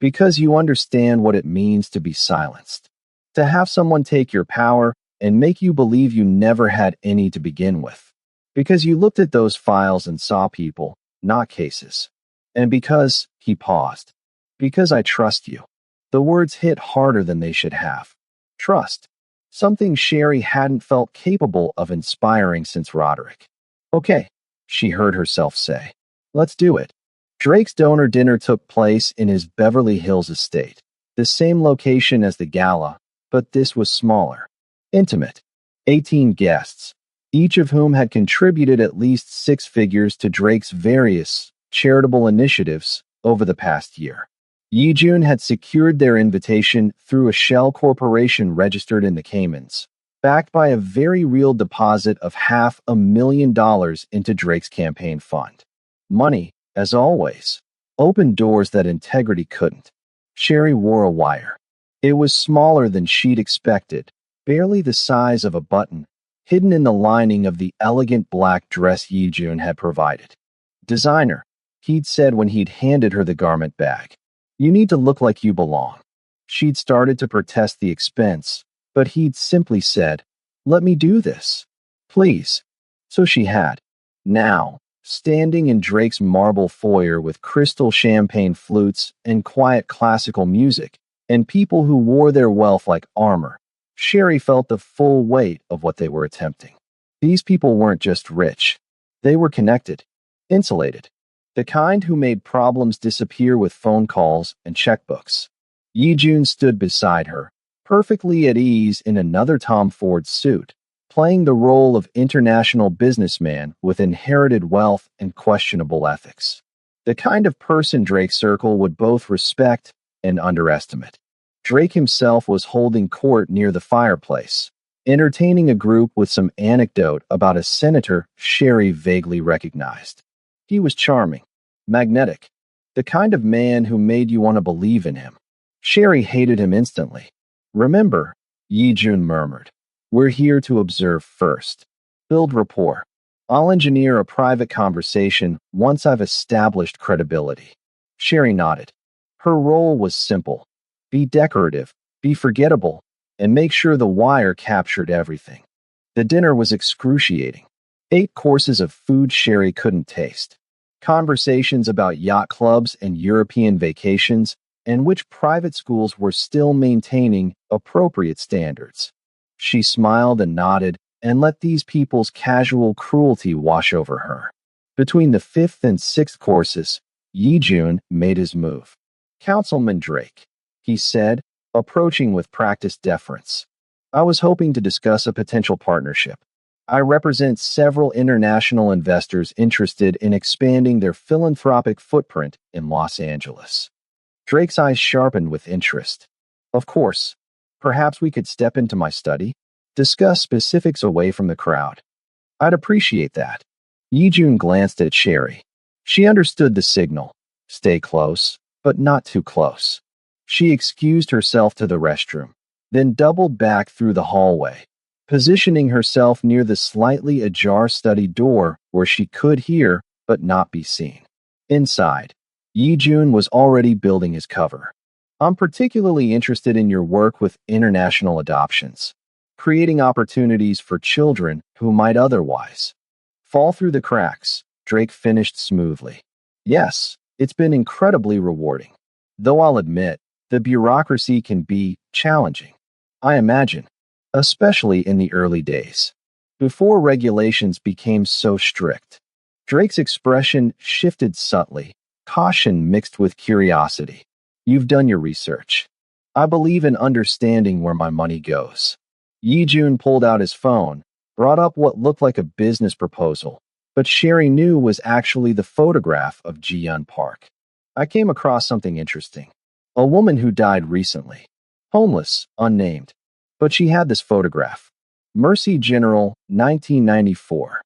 because you understand what it means to be silenced, to have someone take your power and make you believe you never had any to begin with, because you looked at those files and saw people, not cases, and because, he paused, because I trust you. The words hit harder than they should have. Trust. Something Sherry hadn't felt capable of inspiring since Roderick. Okay, she heard herself say. Let's do it. Drake's donor dinner took place in his Beverly Hills estate, the same location as the gala, but this was smaller. Intimate. 18 guests, each of whom had contributed at least 6 figures to Drake's various charitable initiatives over the past year. Yijun had secured their invitation through a shell corporation registered in the Caymans, backed by a very real deposit of $500,000 into Drake's campaign fund. Money, as always, opened doors that integrity couldn't. Sherry wore a wire. It was smaller than she'd expected, barely the size of a button, hidden in the lining of the elegant black dress Yijun had provided. Designer, he'd said when he'd handed her the garment bag. You need to look like you belong. She'd started to protest the expense, but he'd simply said, let me do this. Please. So she had. Now, standing in Drake's marble foyer with crystal champagne flutes and quiet classical music, and people who wore their wealth like armor, Sherry felt the full weight of what they were attempting. These people weren't just rich. They were connected, insulated. The kind who made problems disappear with phone calls and checkbooks. Yijun stood beside her, perfectly at ease in another Tom Ford suit, playing the role of international businessman with inherited wealth and questionable ethics. The kind of person Drake's circle would both respect and underestimate. Drake himself was holding court near the fireplace, entertaining a group with some anecdote about a senator Sherry vaguely recognized. He was charming, magnetic, the kind of man who made you want to believe in him. Sherry hated him instantly. Remember, Yijun murmured, we're here to observe first. Build rapport. I'll engineer a private conversation once I've established credibility. Sherry nodded. Her role was simple. Be decorative, be forgettable, and make sure the wire captured everything. The dinner was excruciating. 8 courses of food Sherry couldn't taste. Conversations about yacht clubs and European vacations and which private schools were still maintaining appropriate standards. She smiled and nodded and let these people's casual cruelty wash over her. Between the fifth and sixth courses, Yi-jun made his move. "Councilman Drake," he said, approaching with practiced deference. "I was hoping to discuss a potential partnership. I represent several international investors interested in expanding their philanthropic footprint in Los Angeles." Drake's eyes sharpened with interest. "Of course. Perhaps we could step into my study, discuss specifics away from the crowd." "I'd appreciate that." Yi-jun glanced at Sherry. She understood the signal. Stay close, but not too close. She excused herself to the restroom, then doubled back through the hallway, positioning herself near the slightly ajar study door where she could hear but not be seen. Inside, Yi-jun was already building his cover. "I'm particularly interested in your work with international adoptions, creating opportunities for children who might otherwise fall through the cracks." Drake finished smoothly. "Yes, it's been incredibly rewarding. Though I'll admit, the bureaucracy can be challenging. I imagine, especially in the early days, before regulations became so strict." Drake's expression shifted subtly, caution mixed with curiosity. "You've done your research. I believe in understanding where my money goes." Yi-jun pulled out his phone, brought up what looked like a business proposal, but Sherry knew was actually the photograph of Ji-yun Park. "I came across something interesting. A woman who died recently. Homeless, unnamed. But she had this photograph. Mercy General, 1994.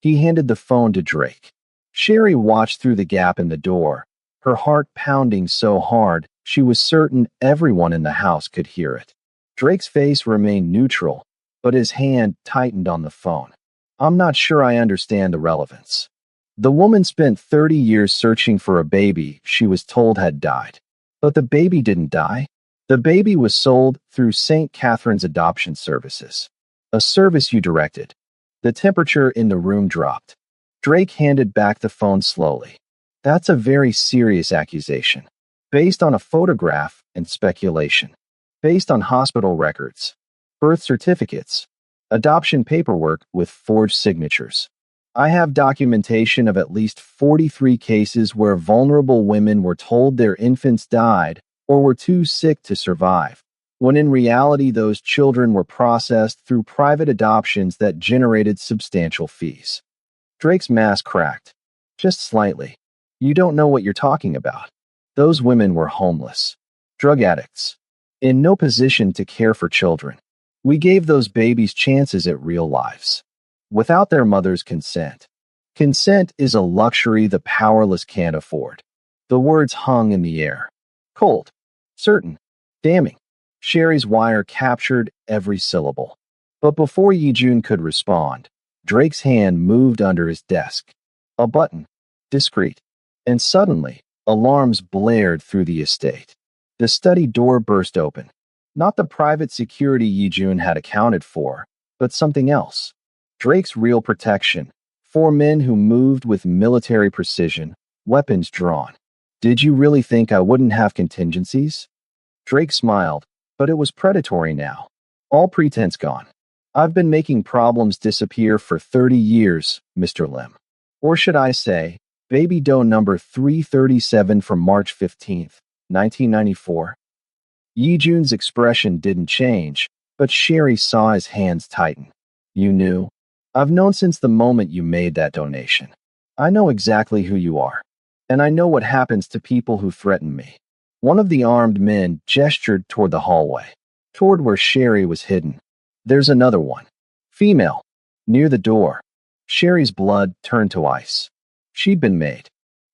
He handed the phone to Drake. Sherry watched through the gap in the door, her heart pounding so hard she was certain everyone in the house could hear it. Drake's face remained neutral, but his hand tightened on the phone. "I'm not sure I understand the relevance. The woman spent 30 years searching for a baby she was told had died. But the baby didn't die. The baby was sold through St. Catherine's Adoption Services, a service you directed." The temperature in the room dropped. Drake handed back the phone slowly. "That's a very serious accusation, based on a photograph and speculation, based on hospital records, birth certificates, adoption paperwork with forged signatures. I have documentation of at least 43 cases where vulnerable women were told their infants died or were too sick to survive, when in reality those children were processed through private adoptions that generated substantial fees." Drake's mask cracked. "Just slightly. You don't know what you're talking about. Those women were homeless, drug addicts, in no position to care for children. We gave those babies chances at real lives, without their mother's consent. Consent is a luxury the powerless can't afford." The words hung in the air. Cold, certain, damning. Sherry's wire captured every syllable. But before Yi-jun could respond, Drake's hand moved under his desk. A button, discreet. And suddenly, alarms blared through the estate. The study door burst open. Not the private security Yi-jun had accounted for, but something else. Drake's real protection. 4 men who moved with military precision, weapons drawn. "Did you really think I wouldn't have contingencies?" Drake smiled, but it was predatory now. "All pretense gone. I've been making problems disappear for 30 years, Mr. Lim. Or should I say, baby doe number 337 from March 15th, 1994. Yi-jun's expression didn't change, but Sherry saw his hands tighten. "You knew? I've known since the moment you made that donation. I know exactly who you are, and I know what happens to people who threaten me." One of the armed men gestured toward the hallway, toward where Sherry was hidden. "There's another one. Female. Near the door." Sherry's blood turned to ice. She'd been made.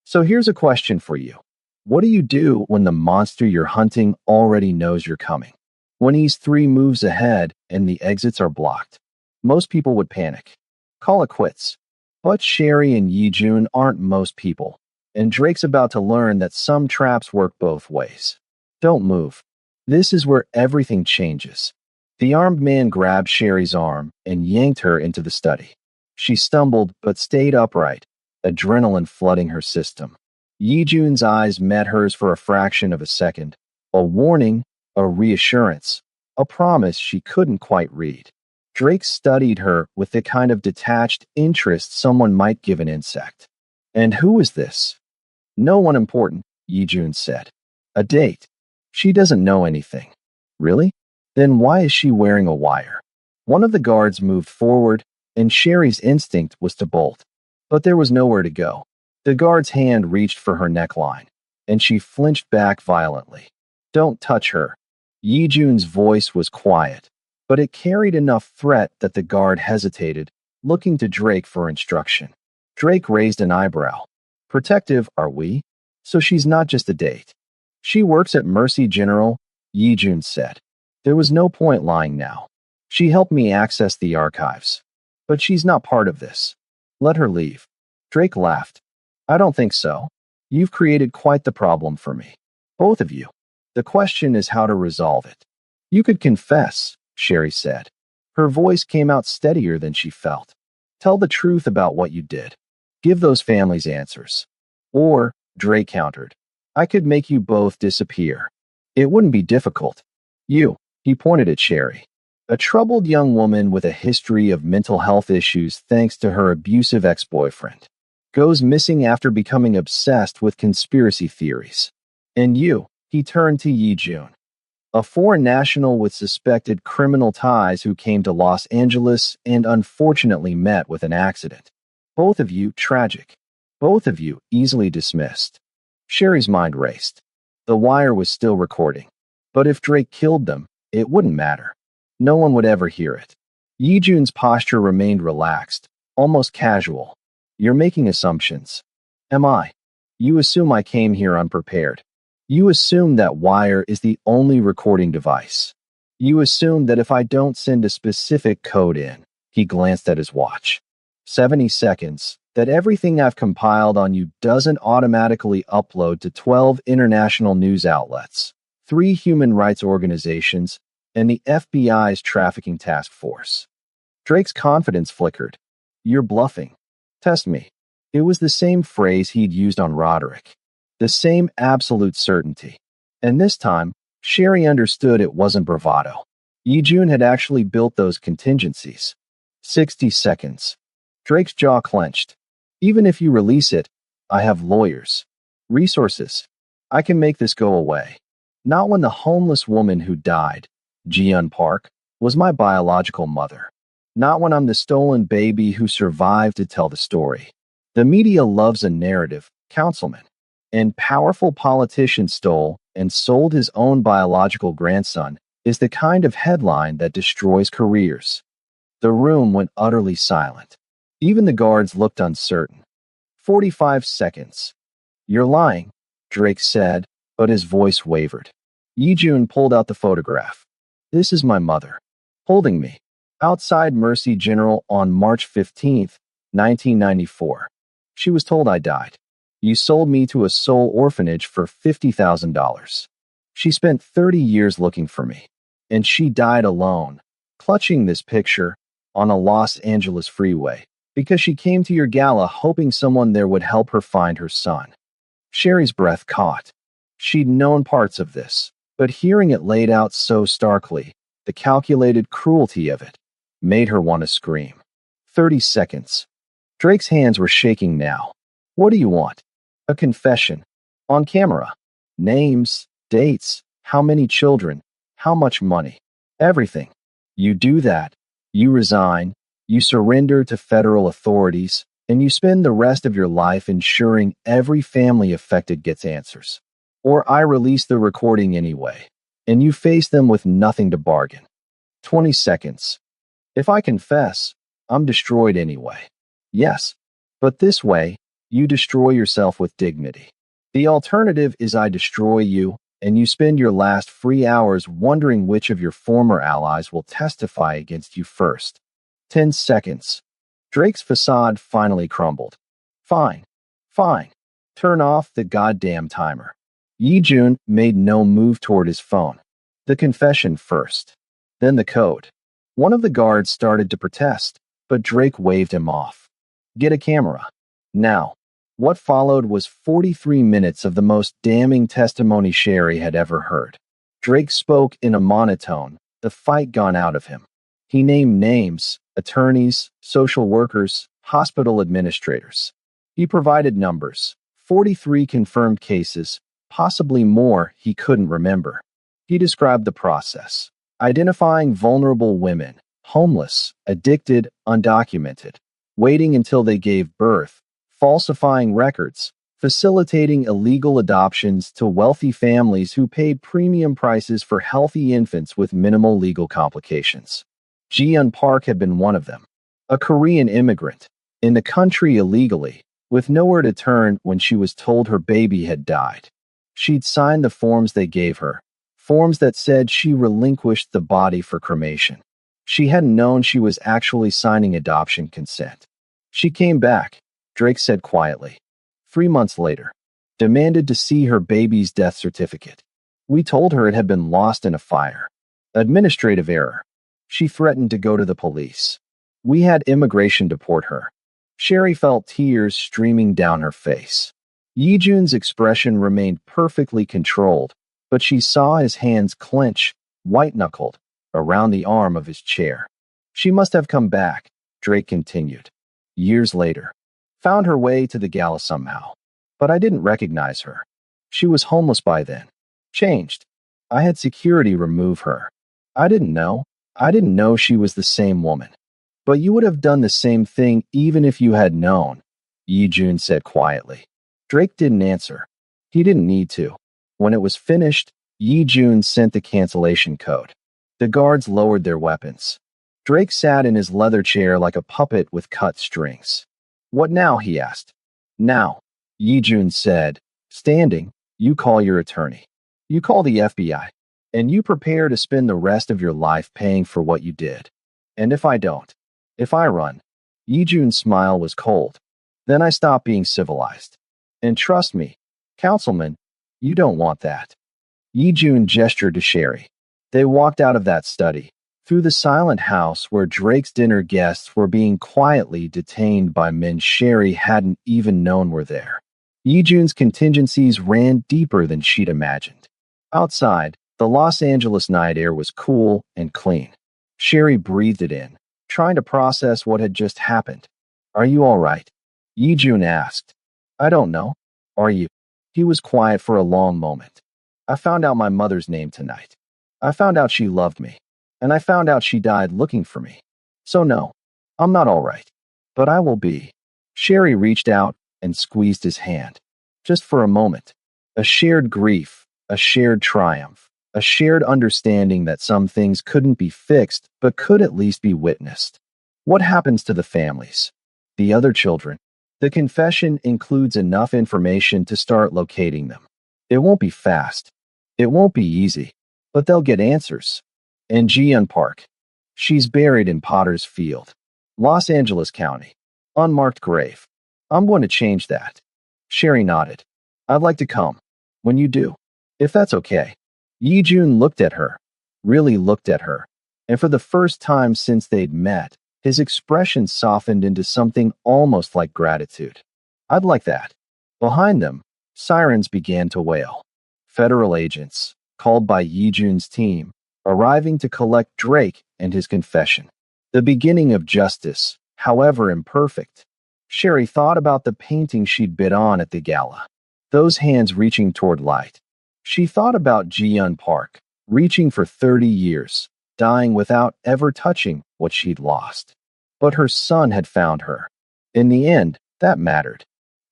"So here's a question for you. What do you do when the monster you're hunting already knows you're coming? When he's 3 moves ahead and the exits are blocked?" Most people would panic. Call it quits. But Sherry and Yi-jun aren't most people, and Drake's about to learn that some traps work both ways. "Don't move. This is where everything changes." The armed man grabbed Sherry's arm and yanked her into the study. She stumbled but stayed upright, adrenaline flooding her system. Yi-jun's eyes met hers for a fraction of a second. A warning, a reassurance, a promise she couldn't quite read. Drake studied her with the kind of detached interest someone might give an insect. And who is this? No one important, Yi-jun said. A date. She doesn't know anything. Really? Then why is she wearing a wire? One of the guards moved forward, and Sherry's instinct was to bolt. But there was nowhere to go. The guard's hand reached for her neckline, and she flinched back violently. Don't touch her. Yi-jun's voice was quiet, but it carried enough threat that the guard hesitated, looking to Drake for instruction. Drake raised an eyebrow. Protective, are we? So she's not just a date. She works at Mercy General, Yi-jun said. There was no point lying now. She helped me access the archives. But she's not part of this. Let her leave. Drake laughed. I don't think so. You've created quite the problem for me. Both of you. The question is how to resolve it. You could confess, Sherry said. Her voice came out steadier than she felt. Tell the truth about what you did. Give those families answers. Or, Drake countered, I could make you both disappear. It wouldn't be difficult. You, he pointed at Sherry. A troubled young woman with a history of mental health issues thanks to her abusive ex-boyfriend. Goes missing after becoming obsessed with conspiracy theories. And you, he turned to Yi-jun. A foreign national with suspected criminal ties who came to Los Angeles and unfortunately met with an accident. Both of you tragic. Both of you easily dismissed. Sherry's mind raced. The wire was still recording. But if Drake killed them, it wouldn't matter. No one would ever hear it. Yi-jun's posture remained relaxed, almost casual. You're making assumptions. Am I? You assume I came here unprepared. You assume that wire is the only recording device. You assume that if I don't send a specific code in, he glanced at his watch. 70 seconds, that everything I've compiled on you doesn't automatically upload to 12 international news outlets, 3 human rights organizations, and the FBI's trafficking task force. Drake's confidence flickered. You're bluffing. Test me. It was the same phrase he'd used on Roderick. The same absolute certainty. And this time, Sherry understood it wasn't bravado. Yi-jun had actually built those contingencies. 60 seconds. Drake's jaw clenched. Even if you release it, I have lawyers. Resources. I can make this go away. Not when the homeless woman who died, Ji-eun Park, was my biological mother. Not when I'm the stolen baby who survived to tell the story. The media loves a narrative, councilman. And powerful politician stole and sold his own biological grandson is the kind of headline that destroys careers. The room went utterly silent. Even the guards looked uncertain. 45 seconds. You're lying, Drake said, but his voice wavered. Yi-jun pulled out the photograph. This is my mother. Holding me. Outside Mercy General on March 15, 1994. She was told I died. You sold me to a soul orphanage for $50,000. She spent 30 years looking for me. And she died alone, clutching this picture, on a Los Angeles freeway, because she came to your gala hoping someone there would help her find her son. Sherry's breath caught. She'd known parts of this, but hearing it laid out so starkly, the calculated cruelty of it, made her want to scream. 30 seconds. Drake's hands were shaking now. What do you want? A confession. On camera. Names, dates, how many children, how much money. Everything. You do that. You resign. You surrender to federal authorities, and you spend the rest of your life ensuring every family affected gets answers. Or I release the recording anyway, and you face them with nothing to bargain. 20 seconds. If I confess, I'm destroyed anyway. Yes, but this way, you destroy yourself with dignity. The alternative is I destroy you, and you spend your last free hours wondering which of your former allies will testify against you first. 10 seconds. Drake's facade finally crumbled. Fine. Fine. Turn off the goddamn timer. Yi-jun made no move toward his phone. The confession first. Then the code. One of the guards started to protest, but Drake waved him off. Get a camera. Now. What followed was 43 minutes of the most damning testimony Sherry had ever heard. Drake spoke in a monotone, the fight gone out of him. He named names, attorneys, social workers, hospital administrators. He provided numbers, 43 confirmed cases, possibly more he couldn't remember. He described the process, identifying vulnerable women, homeless, addicted, undocumented, waiting until they gave birth, falsifying records, facilitating illegal adoptions to wealthy families who paid premium prices for healthy infants with minimal legal complications. Ji-eun Park had been one of them, a Korean immigrant, in the country illegally, with nowhere to turn when she was told her baby had died. She'd signed the forms they gave her, forms that said she relinquished the body for cremation. She hadn't known she was actually signing adoption consent. She came back, Drake said quietly, 3 months later, demanded to see her baby's death certificate. We told her it had been lost in a fire. Administrative error. She threatened to go to the police. We had immigration deport her. Sherry felt tears streaming down her face. Yi-jun's expression remained perfectly controlled, but she saw his hands clench, white-knuckled, around the arm of his chair. She must have come back, Drake continued. Years later. Found her way to the gala somehow. But I didn't recognize her. She was homeless by then. Changed. I had security remove her. I didn't know. I didn't know she was the same woman. But you would have done the same thing even if you had known, Yi-jun said quietly. Drake didn't answer. He didn't need to. When it was finished, Yi-jun sent the cancellation code. The guards lowered their weapons. Drake sat in his leather chair like a puppet with cut strings. What now? He asked. Now, Yi-jun said, standing, you call your attorney. You call the FBI. And you prepare to spend the rest of your life paying for what you did. And if I don't, if I run, Yi-jun's smile was cold. Then I stop being civilized. And trust me, councilman, you don't want that. Yi-jun gestured to Sherry. They walked out of that study, through the silent house where Drake's dinner guests were being quietly detained by men Sherry hadn't even known were there. Yi-jun's contingencies ran deeper than she'd imagined. Outside, the Los Angeles night air was cool and clean. Sherry breathed it in, trying to process what had just happened. Are you all right? Yi-jun asked. I don't know. Are you? He was quiet for a long moment. I found out my mother's name tonight. I found out she loved me. And I found out she died looking for me. So no, I'm not all right. But I will be. Sherry reached out and squeezed his hand. Just for a moment. A shared grief, a shared triumph, a shared understanding that some things couldn't be fixed but could at least be witnessed. What happens to the families? The other children? The confession includes enough information to start locating them. It won't be fast. It won't be easy. But they'll get answers. And Ji-eun Park. She's buried in Potter's Field. Los Angeles County. Unmarked grave. I'm going to change that. Sherry nodded. I'd like to come. When you do. If that's okay. Yi-jun looked at her. Really looked at her. And for the first time since they'd met, his expression softened into something almost like gratitude. I'd like that. Behind them, sirens began to wail. Federal agents, called by Yi-jun's team, arriving to collect Drake and his confession. The beginning of justice, however imperfect. Sherry thought about the painting she'd bid on at the gala. Those hands reaching toward light. She thought about Ji-eun Park, reaching for 30 years, dying without ever touching what she'd lost. But her son had found her. In the end, that mattered.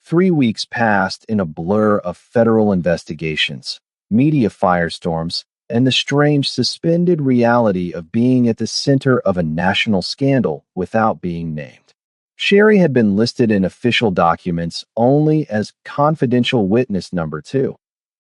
3 weeks passed in a blur of federal investigations, media firestorms, and the strange suspended reality of being at the center of a national scandal without being named. Sherry had been listed in official documents only as confidential witness number 2,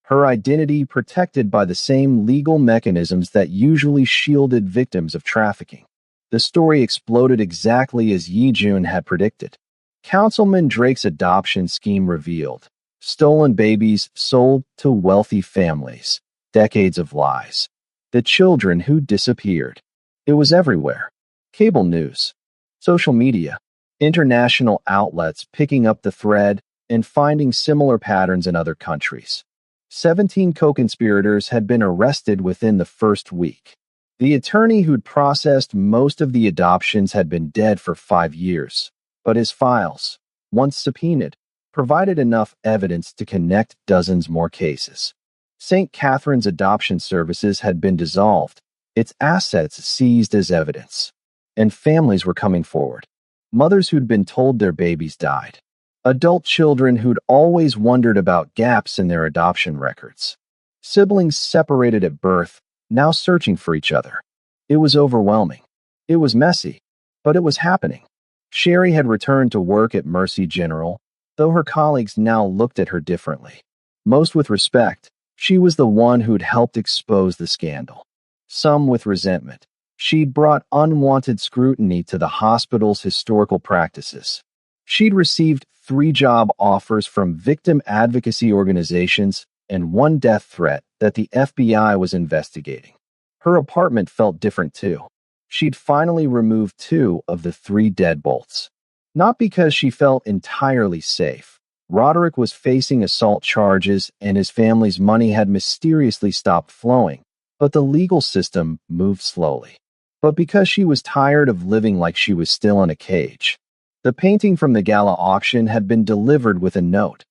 her identity protected by the same legal mechanisms that usually shielded victims of trafficking. The story exploded exactly as Yi-jun had predicted. Councilman Drake's adoption scheme revealed. Stolen babies sold to wealthy families. Decades of lies. The children who disappeared. It was everywhere. Cable news. Social media. International outlets picking up the thread, and finding similar patterns in other countries. 17 co-conspirators had been arrested within the first week. The attorney who'd processed most of the adoptions had been dead for 5 years, but his files, once subpoenaed, provided enough evidence to connect dozens more cases. St. Catherine's Adoption Services had been dissolved, its assets seized as evidence, and families were coming forward. Mothers who'd been told their babies died. Adult children who'd always wondered about gaps in their adoption records. Siblings separated at birth, now searching for each other. It was overwhelming. It was messy, but it was happening. Sherry had returned to work at Mercy General, though her colleagues now looked at her differently. Most with respect, she was the one who'd helped expose the scandal. Some with resentment. She'd brought unwanted scrutiny to the hospital's historical practices. She'd received 3 job offers from victim advocacy organizations and 1 death threat that the FBI was investigating. Her apartment felt different too. She'd finally removed 2 of the 3 deadbolts. Not because she felt entirely safe. Roderick was facing assault charges and his family's money had mysteriously stopped flowing, but the legal system moved slowly. But because she was tired of living like she was still in a cage. The painting from the gala auction had been delivered with a note,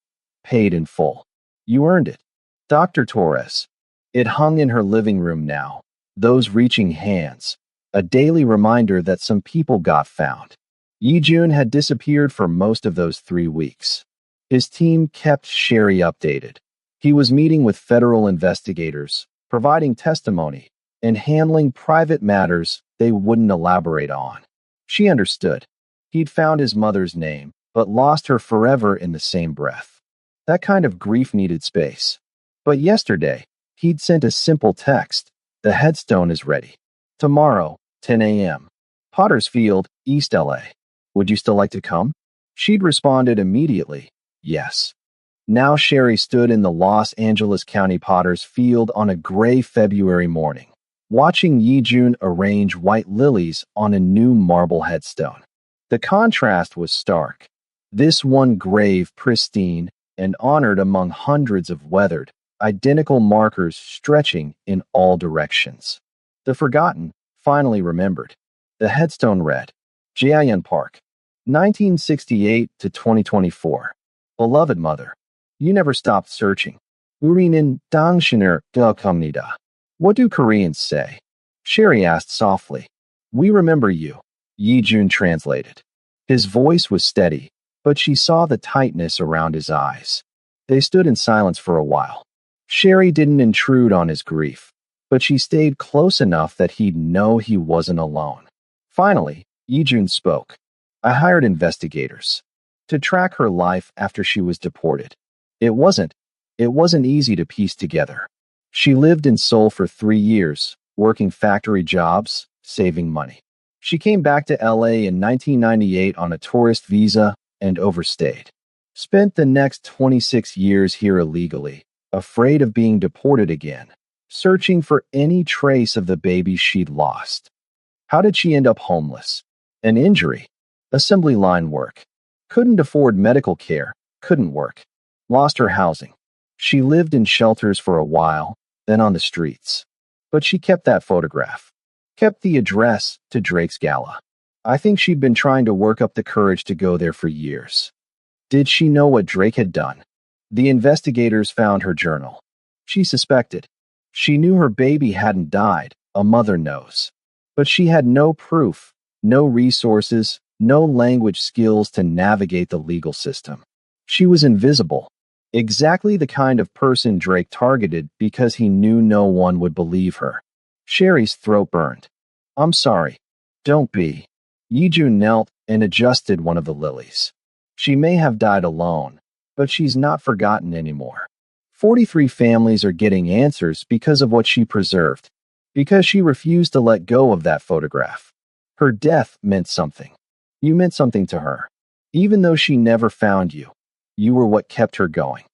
paid in full. You earned it. Dr. Torres. It hung in her living room now, those reaching hands, a daily reminder that some people got found. Yijun had disappeared for most of those 3 weeks. His team kept Sherry updated. He was meeting with federal investigators, providing testimony, and handling private matters they wouldn't elaborate on. She understood. He'd found his mother's name, but lost her forever in the same breath. That kind of grief needed space. But yesterday, he'd sent a simple text. The headstone is ready. Tomorrow, 10 a.m. Potter's Field, East LA. Would you still like to come? She'd responded immediately, yes. Now Sherry stood in the Los Angeles County Potter's Field on a gray February morning, watching Yijun arrange white lilies on a new marble headstone. The contrast was stark. This one grave, pristine, and honored among hundreds of weathered, identical markers stretching in all directions. The forgotten finally remembered. The headstone read, Jaehyun Park, 1968 to 2024. Beloved mother, you never stopped searching. 우리는 당신을 기억합니다. What do Koreans say? Sherry asked softly. We remember you, Yijun translated. His voice was steady, but she saw the tightness around his eyes. They stood in silence for a while. Sherry didn't intrude on his grief, but she stayed close enough that he'd know he wasn't alone. Finally, Yijun spoke. I hired investigators to track her life after she was deported. It wasn't easy to piece together. She lived in Seoul for 3 years, working factory jobs, saving money. She came back to LA in 1998 on a tourist visa and overstayed. Spent the next 26 years here illegally, afraid of being deported again, searching for any trace of the baby she'd lost. How did she end up homeless? An injury. Assembly line work. Couldn't afford medical care. Couldn't work. Lost her housing. She lived in shelters for a while, then on the streets. But she kept that photograph. Kept the address to Drake's gala. I think she'd been trying to work up the courage to go there for years. Did she know what Drake had done? The investigators found her journal. She suspected. She knew her baby hadn't died, a mother knows. But she had no proof, no resources, no language skills to navigate the legal system. She was invisible. Exactly the kind of person Drake targeted because he knew no one would believe her. Sherry's throat burned. I'm sorry. Don't be. Yijun knelt and adjusted one of the lilies. She may have died alone, but she's not forgotten anymore. 43 families are getting answers because of what she preserved, because she refused to let go of that photograph. Her death meant something. You meant something to her. Even though she never found you, you were what kept her going.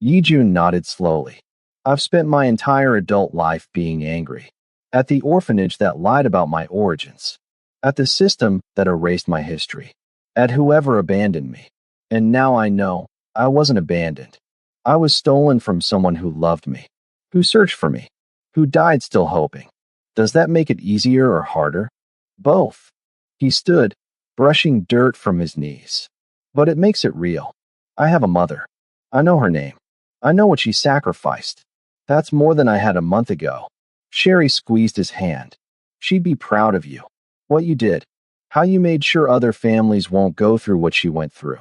Yijun nodded slowly. I've spent my entire adult life being angry. At the orphanage that lied about my origins. At the system that erased my history. At whoever abandoned me. And now I know I wasn't abandoned. I was stolen from someone who loved me, who searched for me, who died still hoping. Does that make it easier or harder? Both. He stood, brushing dirt from his knees. But it makes it real. I have a mother. I know her name. I know what she sacrificed. That's more than I had a month ago. Sherry squeezed his hand. She'd be proud of you. What you did. How you made sure other families won't go through what she went through.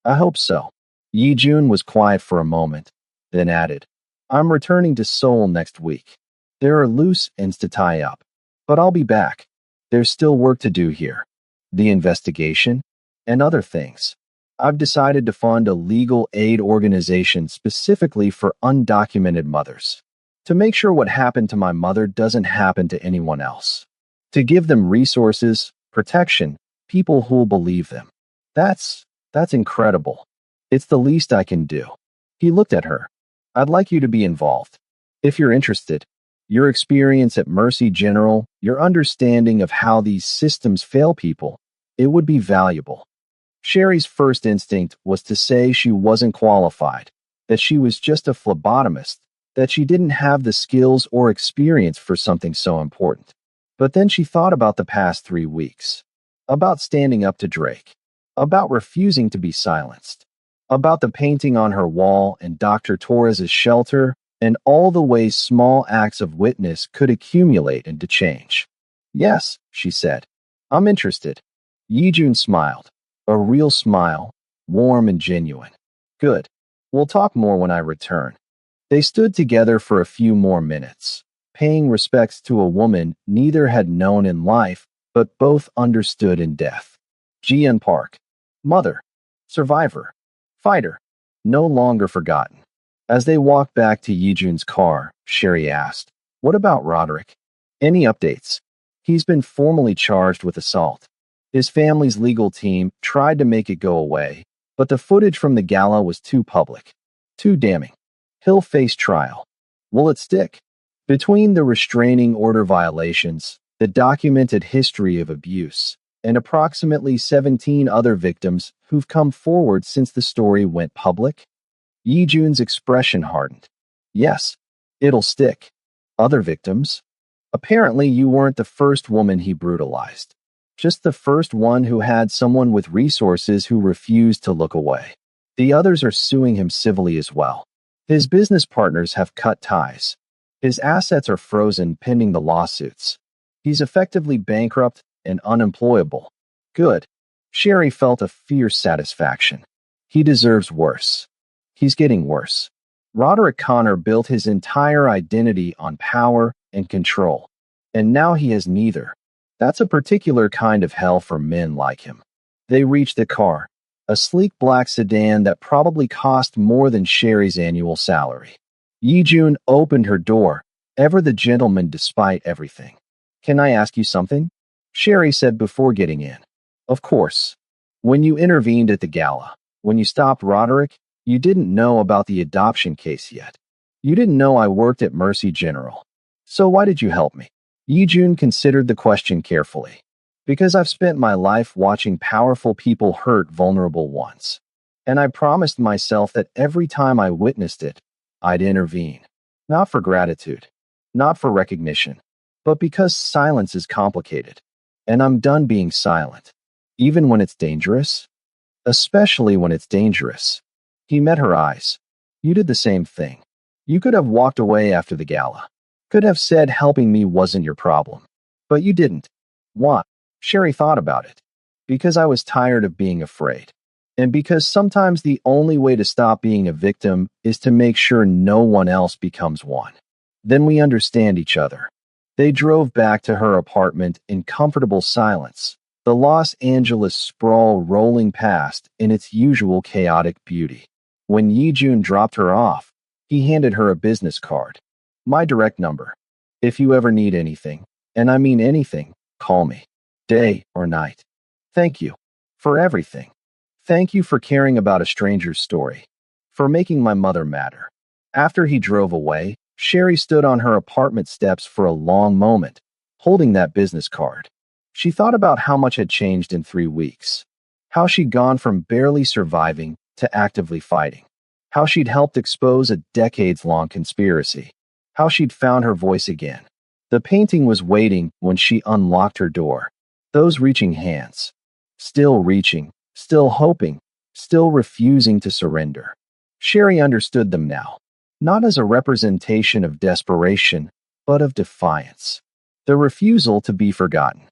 I hope so. Yi-jun was quiet for a moment, then added, I'm returning to Seoul next week. There are loose ends to tie up. But I'll be back. There's still work to do here. The investigation, and other things. I've decided to fund a legal aid organization specifically for undocumented mothers. To make sure what happened to my mother doesn't happen to anyone else. To give them resources, protection, people who'll believe them. That's incredible. It's the least I can do. He looked at her. I'd like you to be involved. If you're interested, your experience at Mercy General, your understanding of how these systems fail people, it would be valuable. Sherry's first instinct was to say she wasn't qualified, that she was just a phlebotomist, that she didn't have the skills or experience for something so important. But then she thought about the past 3 weeks, about standing up to Drake, about refusing to be silenced, about the painting on her wall and Dr. Torres's shelter, and all the ways small acts of witness could accumulate into change. Yes, she said, I'm interested. Yi-jun smiled, a real smile, warm and genuine. Good. We'll talk more when I return. They stood together for a few more minutes, paying respects to a woman neither had known in life, but both understood in death. Ji-eun Park. Mother. Survivor. Fighter. No longer forgotten. As they walked back to Yi-jun's car, Sherry asked, What about Roderick? Any updates? He's been formally charged with assault. His family's legal team tried to make it go away, but the footage from the gala was too public, too damning. He'll face trial. Will it stick? Between the restraining order violations, the documented history of abuse, and approximately 17 other victims who've come forward since the story went public, Yi-jun's expression hardened. Yes, it'll stick. Other victims? Apparently you weren't the first woman he brutalized. Just the first one who had someone with resources who refused to look away. The others are suing him civilly as well. His business partners have cut ties. His assets are frozen pending the lawsuits. He's effectively bankrupt and unemployable. Good. Sherry felt a fierce satisfaction. He deserves worse. He's getting worse. Roderick Connor built his entire identity on power and control, and now he has neither. That's a particular kind of hell for men like him. They reached the car, a sleek black sedan that probably cost more than Sherry's annual salary. Yi-jun opened her door, ever the gentleman despite everything. Can I ask you something? Sherry said before getting in. Of course. When you intervened at the gala, when you stopped Roderick, you didn't know about the adoption case yet. You didn't know I worked at Mercy General. So why did you help me? Yi-jun considered the question carefully. Because I've spent my life watching powerful people hurt vulnerable ones. And I promised myself that every time I witnessed it, I'd intervene. Not for gratitude, not for recognition, but because silence is complicated. And I'm done being silent. Even when it's dangerous. Especially when it's dangerous. He met her eyes. You did the same thing. You could have walked away after the gala. Could have said helping me wasn't your problem. But you didn't. Why? Sherry thought about it. Because I was tired of being afraid. And because sometimes the only way to stop being a victim is to make sure no one else becomes one. Then we understand each other. They drove back to her apartment in comfortable silence, the Los Angeles sprawl rolling past in its usual chaotic beauty. When Yi-jun dropped her off, he handed her a business card. My direct number. If you ever need anything, and I mean anything, call me. Day or night. Thank you. For everything. Thank you for caring about a stranger's story. For making my mother matter. After he drove away, Sherry stood on her apartment steps for a long moment, holding that business card. She thought about how much had changed in 3 weeks. How she'd gone from barely surviving to actively fighting. How she'd helped expose a decades-long conspiracy. How she'd found her voice again. The painting was waiting when she unlocked her door. Those reaching hands. Still reaching, still hoping, still refusing to surrender. Sherry understood them now, not as a representation of desperation, but of defiance. The refusal to be forgotten.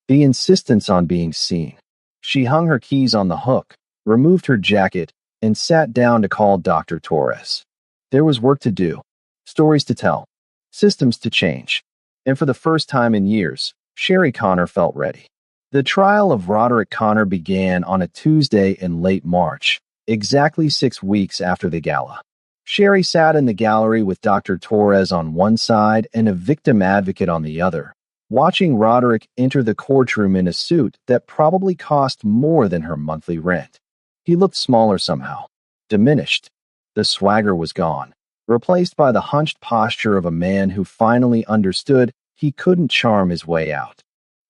The insistence on being seen. She hung her keys on the hook, removed her jacket, and sat down to call Dr. Torres. There was work to do, stories to tell, systems to change. And for the first time in years, Sherry Connor felt ready. The trial of Roderick Connor began on a Tuesday in late March, exactly 6 weeks after the gala. Sherry sat in the gallery with Dr. Torres on one side and a victim advocate on the other, watching Roderick enter the courtroom in a suit that probably cost more than her monthly rent. He looked smaller somehow, diminished. The swagger was gone, replaced by the hunched posture of a man who finally understood he couldn't charm his way out.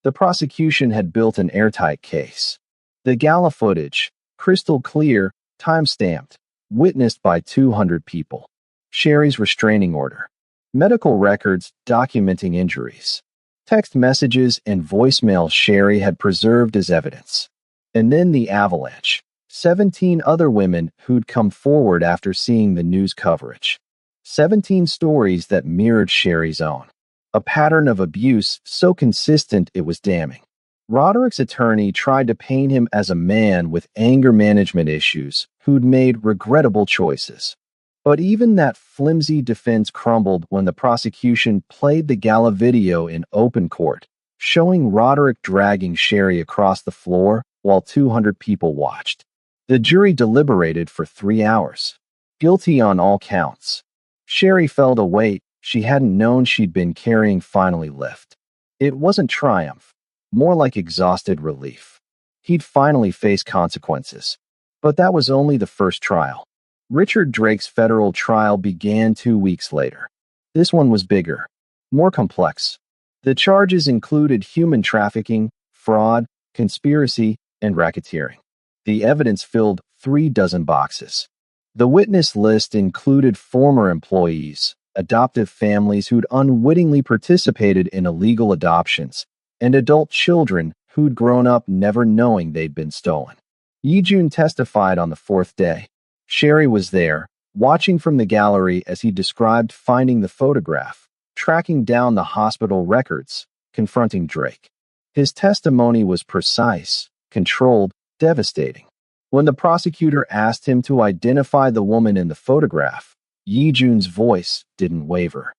The prosecution had built an airtight case. The gala footage, crystal clear, time-stamped, witnessed by 200 people. Sherry's restraining order. Medical records documenting injuries. Text messages and voicemails Sherry had preserved as evidence. And then the avalanche. 17 other women who'd come forward after seeing the news coverage. 17 stories that mirrored Sherry's own. A pattern of abuse so consistent it was damning. Roderick's attorney tried to paint him as a man with anger management issues who'd made regrettable choices. But even that flimsy defense crumbled when the prosecution played the gala video in open court, showing Roderick dragging Sherry across the floor while 200 people watched. The jury deliberated for 3 hours. Guilty on all counts. Sherry felt a weight she hadn't known she'd been carrying finally lift. It wasn't triumph, more like exhausted relief. He'd finally face consequences. But that was only the first trial. Richard Drake's federal trial began 2 weeks later. This one was bigger, more complex. The charges included human trafficking, fraud, conspiracy, and racketeering. The evidence filled 36 boxes. The witness list included former employees, adoptive families who'd unwittingly participated in illegal adoptions, and adult children who'd grown up never knowing they'd been stolen. Yijun testified on the 4th day. Sherry was there, watching from the gallery as he described finding the photograph, tracking down the hospital records, confronting Drake. His testimony was precise, controlled, devastating. When the prosecutor asked him to identify the woman in the photograph, Yijun's voice didn't waver.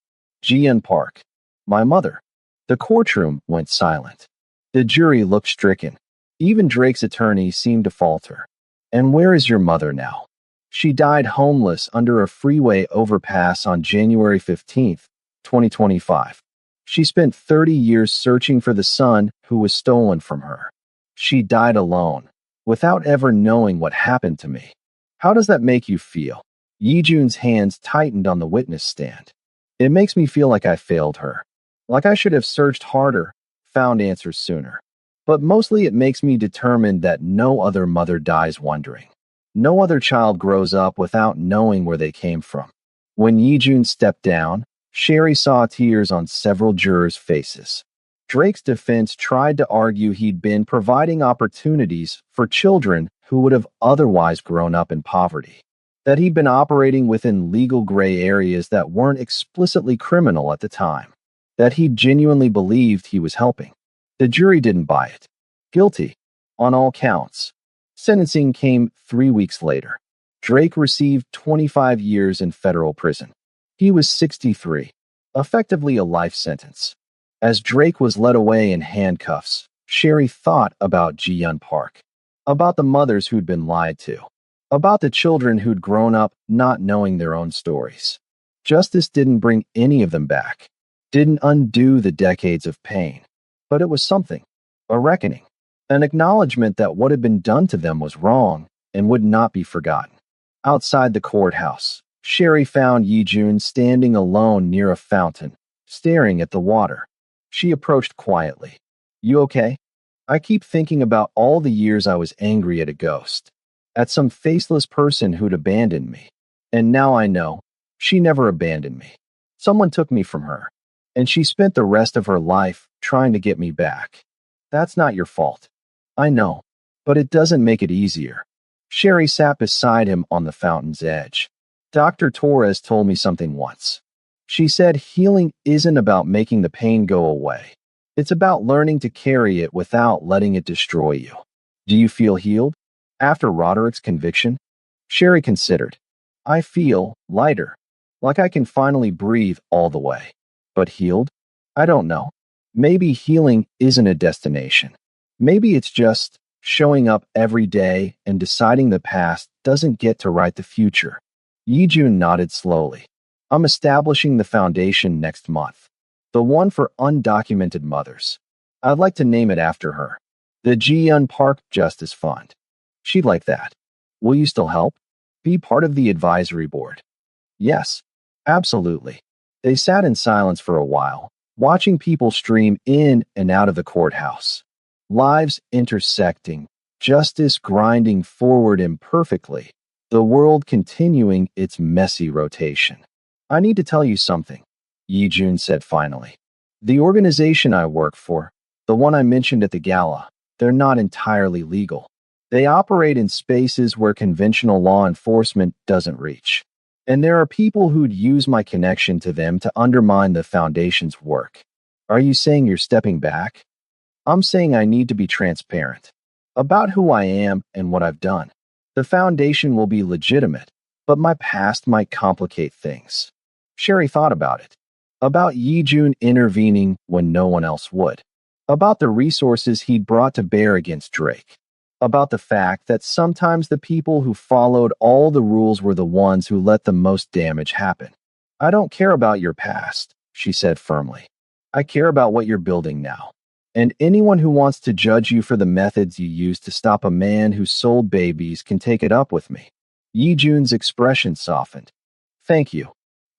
Jian Park. My mother. The courtroom went silent. The jury looked stricken. Even Drake's attorney seemed to falter. And where is your mother now? She died homeless under a freeway overpass on January 15, 2025. She spent 30 years searching for the son who was stolen from her. She died alone, without ever knowing what happened to me. How does that make you feel? Yijun's hands tightened on the witness stand. It makes me feel like I failed her. Like I should have searched harder, found answers sooner. But mostly it makes me determined that no other mother dies wondering. No other child grows up without knowing where they came from. When Yijun stepped down, Sherry saw tears on several jurors' faces. Drake's defense tried to argue he'd been providing opportunities for children who would have otherwise grown up in poverty. That he'd been operating within legal gray areas that weren't explicitly criminal at the time. That he genuinely believed he was helping. The jury didn't buy it. Guilty, on all counts. Sentencing came 3 weeks later. Drake received 25 years in federal prison. He was 63, effectively a life sentence. As Drake was led away in handcuffs, Sherry thought about Jian Park, about the mothers who'd been lied to, about the children who'd grown up not knowing their own stories. Justice didn't bring any of them back, didn't undo the decades of pain, but it was something, a reckoning, an acknowledgement that what had been done to them was wrong and would not be forgotten. Outside the courthouse, Sherry found Yijun standing alone near a fountain, staring at the water. She approached quietly. You okay? I keep thinking about all the years I was angry at a ghost. at some faceless person who'd abandoned me. And now I know she never abandoned me. Someone took me from her, and she spent the rest of her life trying to get me back. That's not your fault. I know, but it doesn't make it easier. Sherry sat beside him on the fountain's edge. Dr. Torres told me something once. She said healing isn't about making the pain go away. It's about learning to carry it without letting it destroy you. Do you feel healed? After Roderick's conviction, Sherry considered. I feel lighter, like I can finally breathe all the way. But healed? I don't know. Maybe healing isn't a destination. Maybe it's just showing up every day and deciding the past doesn't get to write the future. Yijun nodded slowly. I'm establishing the foundation next month. The one for undocumented mothers. I'd like to name it after her. The Ji-Yun Park Justice Fund. She'd like that. Will you still help? Be part of the advisory board. Yes, absolutely. They sat in silence for a while, watching people stream in and out of the courthouse. Lives intersecting, justice grinding forward imperfectly, the world continuing its messy rotation. I need to tell you something, Yijun said finally. The organization I work for, the one I mentioned at the gala, they're not entirely legal. They operate in spaces where conventional law enforcement doesn't reach. And there are people who'd use my connection to them to undermine the foundation's work. Are you saying you're stepping back? I'm saying I need to be transparent about who I am and what I've done. The foundation will be legitimate, but my past might complicate things. Sherry thought about it. About Yijun intervening when no one else would. About the resources he'd brought to bear against Drake. About the fact that sometimes the people who followed all the rules were the ones who let the most damage happen. I don't care about your past, she said firmly. I care about what you're building now. And anyone who wants to judge you for the methods you used to stop a man who sold babies can take it up with me. Yijun's expression softened. Thank you.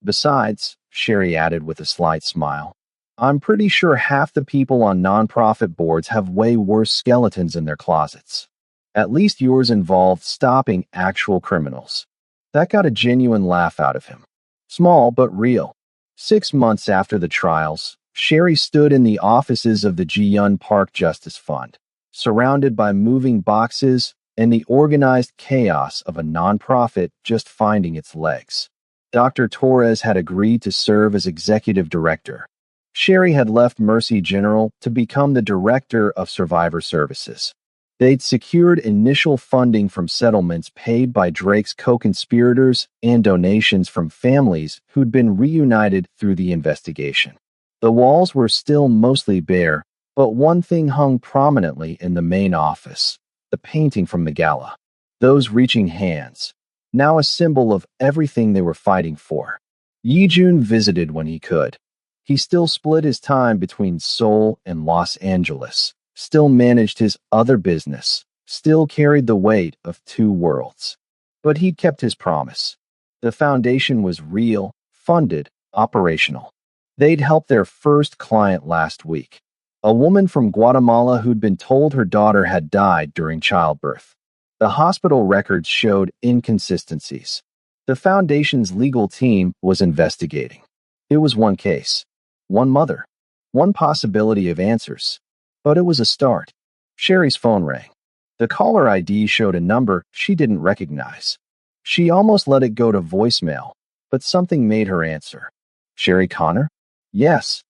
Besides, Sherry added with a slight smile, I'm pretty sure half the people on nonprofit boards have way worse skeletons in their closets. At least yours involved stopping actual criminals. That got a genuine laugh out of him. Small but real. 6 months after the trials, Sherry stood in the offices of the Ji-Yun Park Justice Fund, surrounded by moving boxes and the organized chaos of a nonprofit just finding its legs. Dr. Torres had agreed to serve as executive director. Sherry had left Mercy General to become the director of survivor services. They'd secured initial funding from settlements paid by Drake's co-conspirators and donations from families who'd been reunited through the investigation. The walls were still mostly bare, but one thing hung prominently in the main office, the painting from the gala. Those reaching hands, now a symbol of everything they were fighting for. Yijun visited when he could. He still split his time between Seoul and Los Angeles, still managed his other business, still carried the weight of two worlds. But he'd kept his promise. The foundation was real, funded, operational. They'd helped their first client last week, a woman from Guatemala who'd been told her daughter had died during childbirth. The hospital records showed inconsistencies. The foundation's legal team was investigating. It was one case, one mother, one possibility of answers. But it was a start. Sherry's phone rang. The caller ID showed a number she didn't recognize. She almost let it go to voicemail, but something made her answer. Sherry Connor? Yes.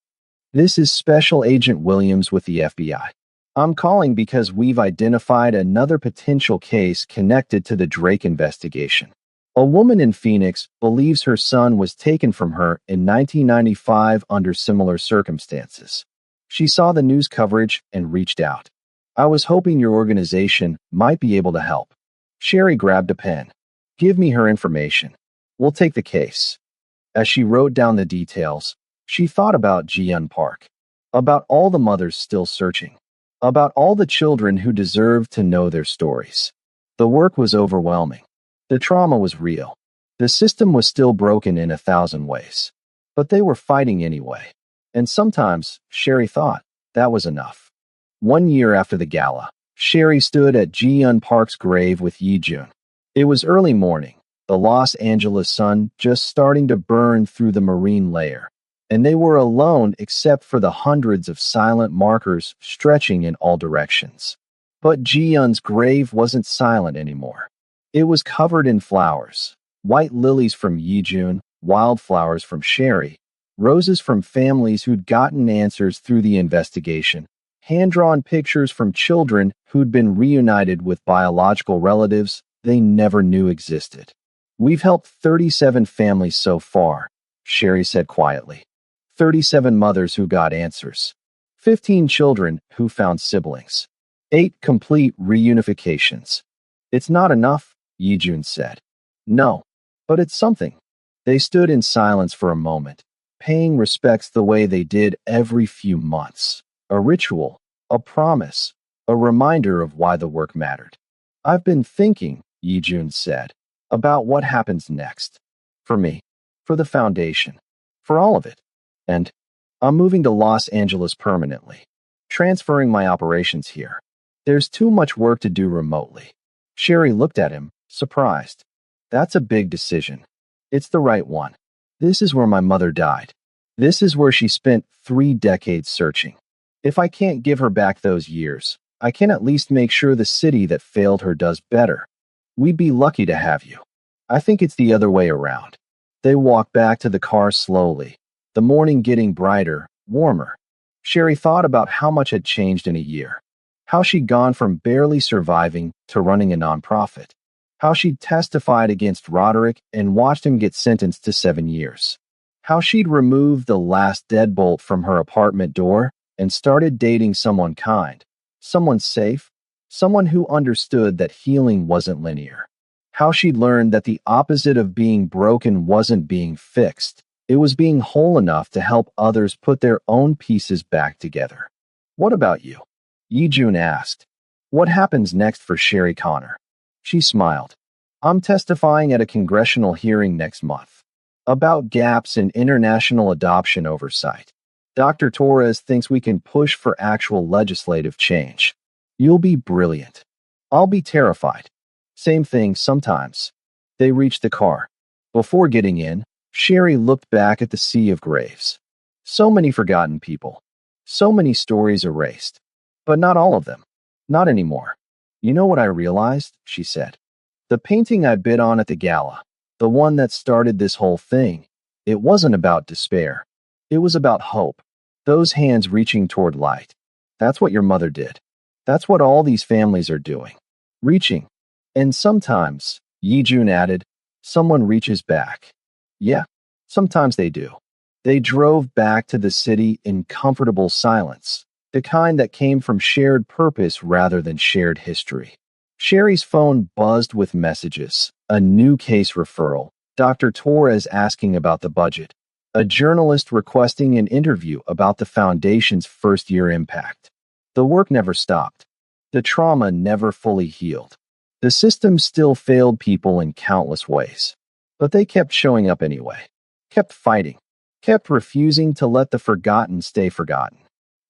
This is Special Agent Williams with the FBI. I'm calling because we've identified another potential case connected to the Drake investigation. A woman in Phoenix believes her son was taken from her in 1995 under similar circumstances. She saw the news coverage and reached out. I was hoping your organization might be able to help. Sherry grabbed a pen. Give me her information. We'll take the case. As she wrote down the details, she thought about Ji-Yun Park, about all the mothers still searching, about all the children who deserved to know their stories. The work was overwhelming. The trauma was real. The system was still broken in 1,000 ways. But they were fighting anyway. And sometimes, Sherry thought, that was enough. 1 year after the gala, Sherry stood at Ji-Yun Park's grave with Yijun. It was early morning, the Los Angeles sun just starting to burn through the marine layer, and they were alone except for the hundreds of silent markers stretching in all directions. But Ji-Yun's grave wasn't silent anymore. It was covered in flowers, white lilies from Yijun, wildflowers from Sherry, roses from families who'd gotten answers through the investigation, hand-drawn pictures from children who'd been reunited with biological relatives they never knew existed. We've helped 37 families so far, Sherry said quietly. 37 mothers who got answers. 15 children who found siblings. 8 complete reunifications. It's not enough, Yijun said. No, but it's something. They stood in silence for a moment, paying respects the way they did every few months. A ritual, a promise, a reminder of why the work mattered. I've been thinking, Yijun said, about what happens next. For me, for the foundation, for all of it. And I'm moving to Los Angeles permanently, transferring my operations here. There's too much work to do remotely. Sherry looked at him, surprised. That's a big decision. It's the right one. This is where my mother died. This is where she spent 3 decades searching. If I can't give her back those years, I can at least make sure the city that failed her does better. We'd be lucky to have you. I think it's the other way around. They walked back to the car slowly, the morning getting brighter, warmer. Sherry thought about how much had changed in a year. How she'd gone from barely surviving to running a nonprofit. How she'd testified against Roderick and watched him get sentenced to 7 years. How she'd removed the last deadbolt from her apartment door and started dating someone kind, someone safe, someone who understood that healing wasn't linear. How she'd learned that the opposite of being broken wasn't being fixed. It was being whole enough to help others put their own pieces back together. What about you? Yijun asked. What happens next for Sherry Connor? She smiled. I'm testifying at a congressional hearing next month about gaps in international adoption oversight. Dr. Torres thinks we can push for actual legislative change. You'll be brilliant. I'll be terrified. Same thing sometimes. They reached the car. Before getting in, Sherry looked back at the sea of graves. So many forgotten people. So many stories erased. But not all of them. Not anymore. You know what I realized? She said. The painting I bid on at the gala, the one that started this whole thing, it wasn't about despair. It was about hope. Those hands reaching toward light. That's what your mother did. That's what all these families are doing. Reaching. And sometimes, Yijun added, someone reaches back. Yeah, sometimes they do. They drove back to the city in comfortable silence, the kind that came from shared purpose rather than shared history. Sherry's phone buzzed with messages, a new case referral, Dr. Torres asking about the budget, a journalist requesting an interview about the foundation's first-year impact. The work never stopped. The trauma never fully healed. The system still failed people in countless ways. But they kept showing up anyway, kept fighting, kept refusing to let the forgotten stay forgotten.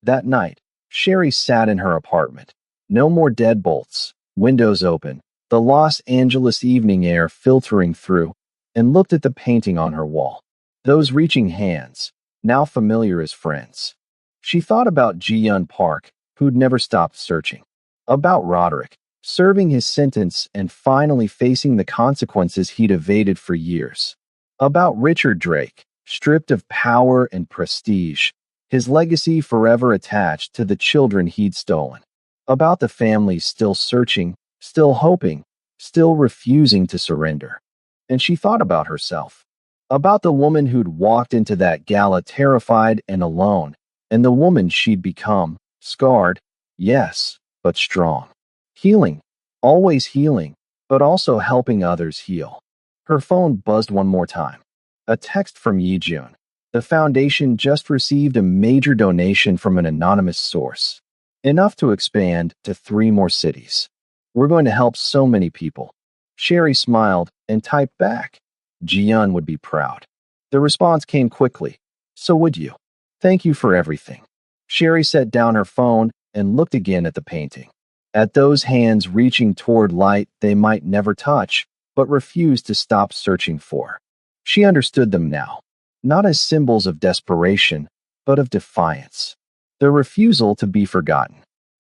That night, Sherry sat in her apartment. No more deadbolts, windows open, the Los Angeles evening air filtering through, and looked at the painting on her wall. Those reaching hands, now familiar as friends. She thought about Ji-Yun Park, who'd never stopped searching. About Roderick, serving his sentence and finally facing the consequences he'd evaded for years. About Richard Drake, stripped of power and prestige, his legacy forever attached to the children he'd stolen. About the families still searching, still hoping, still refusing to surrender. And she thought about herself. About the woman who'd walked into that gala terrified and alone, and the woman she'd become, scarred, yes, but strong. Healing, always healing, but also helping others heal. Her phone buzzed one more time. A text from Yijun. The foundation just received a major donation from an anonymous source. Enough to expand to 3 more cities. We're going to help so many people. Sherry smiled and typed back. Ji-Yun would be proud. The response came quickly. So would you. Thank you for everything. Sherry set down her phone and looked again at the painting. At those hands reaching toward light they might never touch, but refused to stop searching for. She understood them now, not as symbols of desperation, but of defiance. The refusal to be forgotten,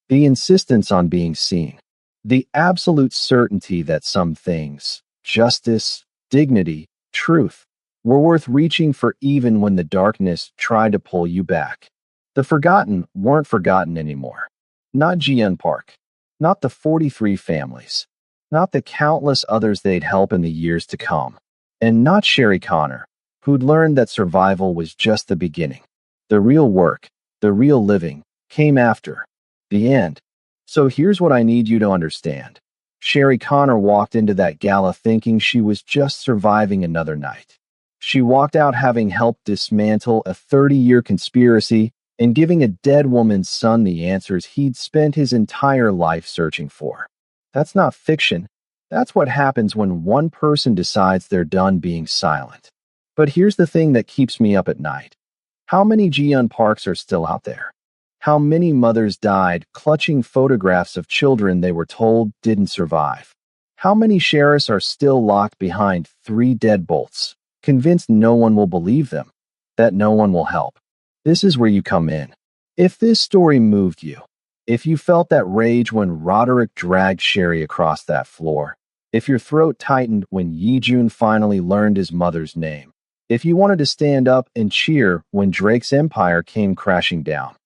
the insistence on being seen, the absolute certainty that some things, justice, dignity, truth, were worth reaching for even when the darkness tried to pull you back. The forgotten weren't forgotten anymore. Not Jian Park, not the 43 families, not the countless others they'd help in the years to come, and not Sherry Connor, who'd learned that survival was just the beginning. The real work, the real living, came after the end. So here's what I need you to understand. Sherry Connor walked into that gala thinking she was just surviving another night. She walked out having helped dismantle a 30-year conspiracy and giving a dead woman's son the answers he'd spent his entire life searching for. That's not fiction. That's what happens when one person decides they're done being silent. But here's the thing that keeps me up at night. How many Jian Parks are still out there? How many mothers died clutching photographs of children they were told didn't survive? How many sheriffs are still locked behind 3 deadbolts, convinced no one will believe them, that no one will help? This is where you come in. If this story moved you, if you felt that rage when Roderick dragged Sherry across that floor, if your throat tightened when Yi-jun finally learned his mother's name, if you wanted to stand up and cheer when Drake's empire came crashing down,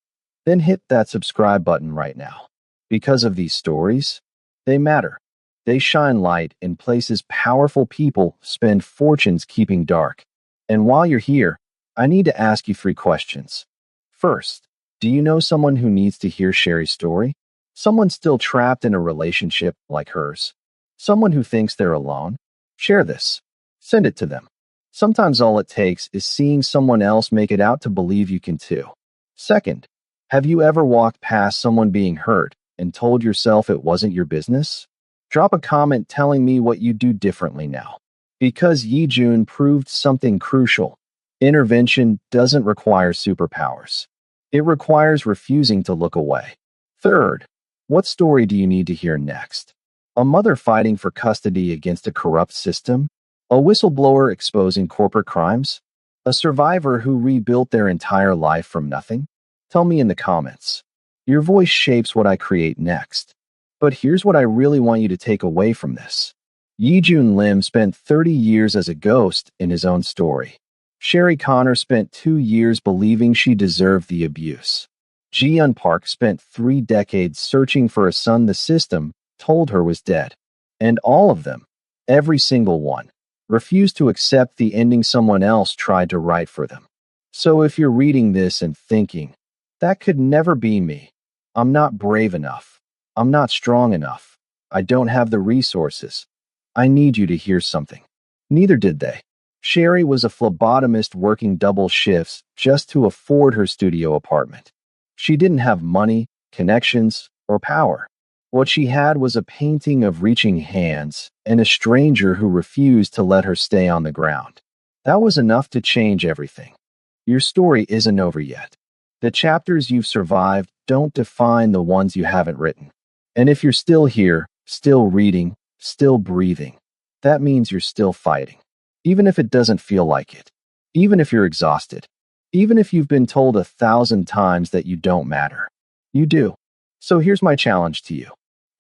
then hit that subscribe button right now. Because of these stories, they matter. They shine light in places powerful people spend fortunes keeping dark. And while you're here, I need to ask you 3 questions. First, do you know someone who needs to hear Sherry's story? Someone still trapped in a relationship like hers? Someone who thinks they're alone? Share this. Send it to them. Sometimes all it takes is seeing someone else make it out to believe you can too. Second, have you ever walked past someone being hurt and told yourself it wasn't your business? Drop a comment telling me what you do differently now. Because Yi-jun proved something crucial. Intervention doesn't require superpowers. It requires refusing to look away. Third, what story do you need to hear next? A mother fighting for custody against a corrupt system? A whistleblower exposing corporate crimes? A survivor who rebuilt their entire life from nothing? Tell me in the comments. Your voice shapes what I create next. But here's what I really want you to take away from this. Yi-jun Lim spent 30 years as a ghost in his own story. Sherry Connor spent 2 years believing she deserved the abuse. Jian Park spent 3 decades searching for a son the system told her was dead. And all of them, every single one, refused to accept the ending someone else tried to write for them. So if you're reading this and thinking, that could never be me, I'm not brave enough, I'm not strong enough, I don't have the resources, I need you to hear something. Neither did they. Sherry was a phlebotomist working double shifts just to afford her studio apartment. She didn't have money, connections, or power. What she had was a painting of reaching hands and a stranger who refused to let her stay on the ground. That was enough to change everything. Your story isn't over yet. The chapters you've survived don't define the ones you haven't written. And if you're still here, still reading, still breathing, that means you're still fighting. Even if it doesn't feel like it. Even if you're exhausted. Even if you've been told 1,000 times that you don't matter. You do. So here's my challenge to you.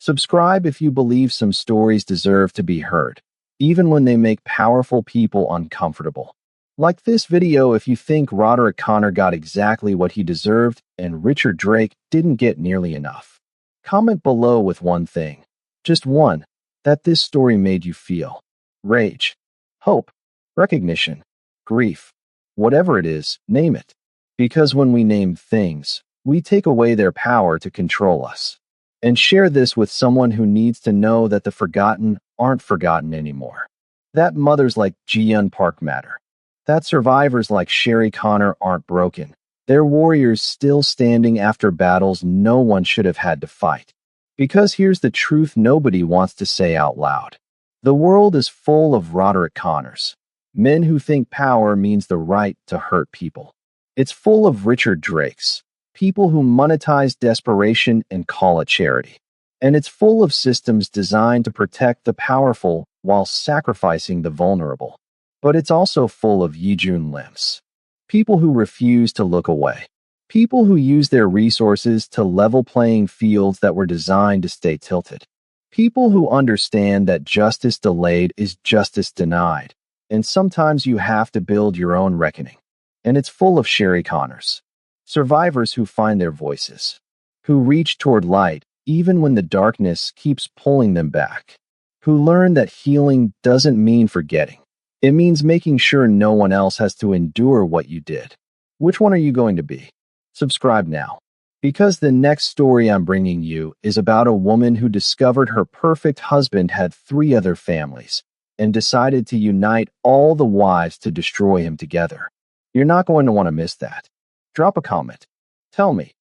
Subscribe if you believe some stories deserve to be heard, even when they make powerful people uncomfortable. Like this video if you think Roderick Connor got exactly what he deserved and Richard Drake didn't get nearly enough. Comment below with one thing, just one, that this story made you feel. Rage, hope, recognition, grief, whatever it is, name it. Because when we name things, we take away their power to control us. And share this with someone who needs to know that the forgotten aren't forgotten anymore. That mothers like Jian Park matter. That survivors like Sherry Connor aren't broken. They're warriors still standing after battles no one should have had to fight. Because here's the truth nobody wants to say out loud. The world is full of Roderick Connors. Men who think power means the right to hurt people. It's full of Richard Drakes. People who monetize desperation and call it charity. And it's full of systems designed to protect the powerful while sacrificing the vulnerable. But it's also full of Yijun limps. People who refuse to look away. People who use their resources to level playing fields that were designed to stay tilted. People who understand that justice delayed is justice denied. And sometimes you have to build your own reckoning. And it's full of Sherry Connors. Survivors who find their voices. Who reach toward light even when the darkness keeps pulling them back. Who learn that healing doesn't mean forgetting. It means making sure no one else has to endure what you did. Which one are you going to be? Subscribe now. Because the next story I'm bringing you is about a woman who discovered her perfect husband had 3 other families and decided to unite all the wives to destroy him together. You're not going to want to miss that. Drop a comment. Tell me,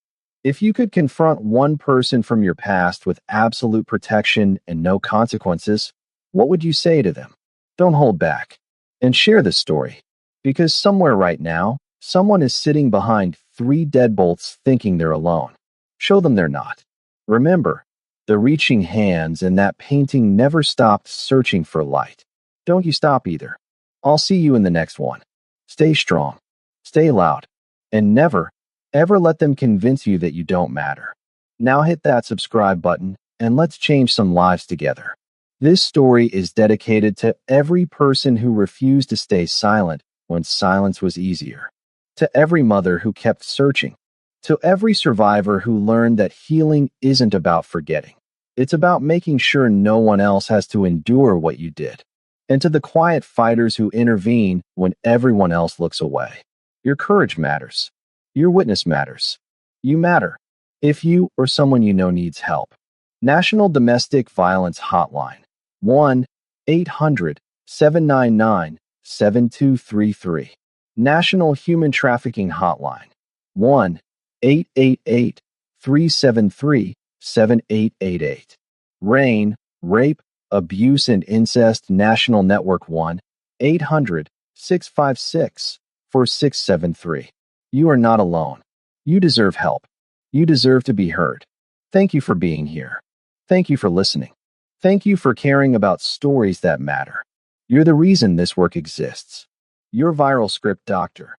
if you could confront one person from your past with absolute protection and no consequences, what would you say to them? Don't hold back. And share the story. Because somewhere right now, someone is sitting behind 3 deadbolts thinking they're alone. Show them they're not. Remember, the reaching hands and that painting never stopped searching for light. Don't you stop either. I'll see you in the next one. Stay strong. Stay loud. And never, ever let them convince you that you don't matter. Now hit that subscribe button and let's change some lives together. This story is dedicated to every person who refused to stay silent when silence was easier. To every mother who kept searching. To every survivor who learned that healing isn't about forgetting. It's about making sure no one else has to endure what you did. And to the quiet fighters who intervene when everyone else looks away. Your courage matters. Your witness matters. You matter. If you or someone you know needs help. National Domestic Violence Hotline. 1-800-799-7233. National Human Trafficking Hotline. 1-888-373-7888. RAIN, Rape, Abuse and Incest National Network. 1-800-656-4673. You are not alone. You deserve help. You deserve to be heard. Thank you for being here. Thank you for listening. Thank you for caring about stories that matter. You're the reason this work exists. Your viral script doctor.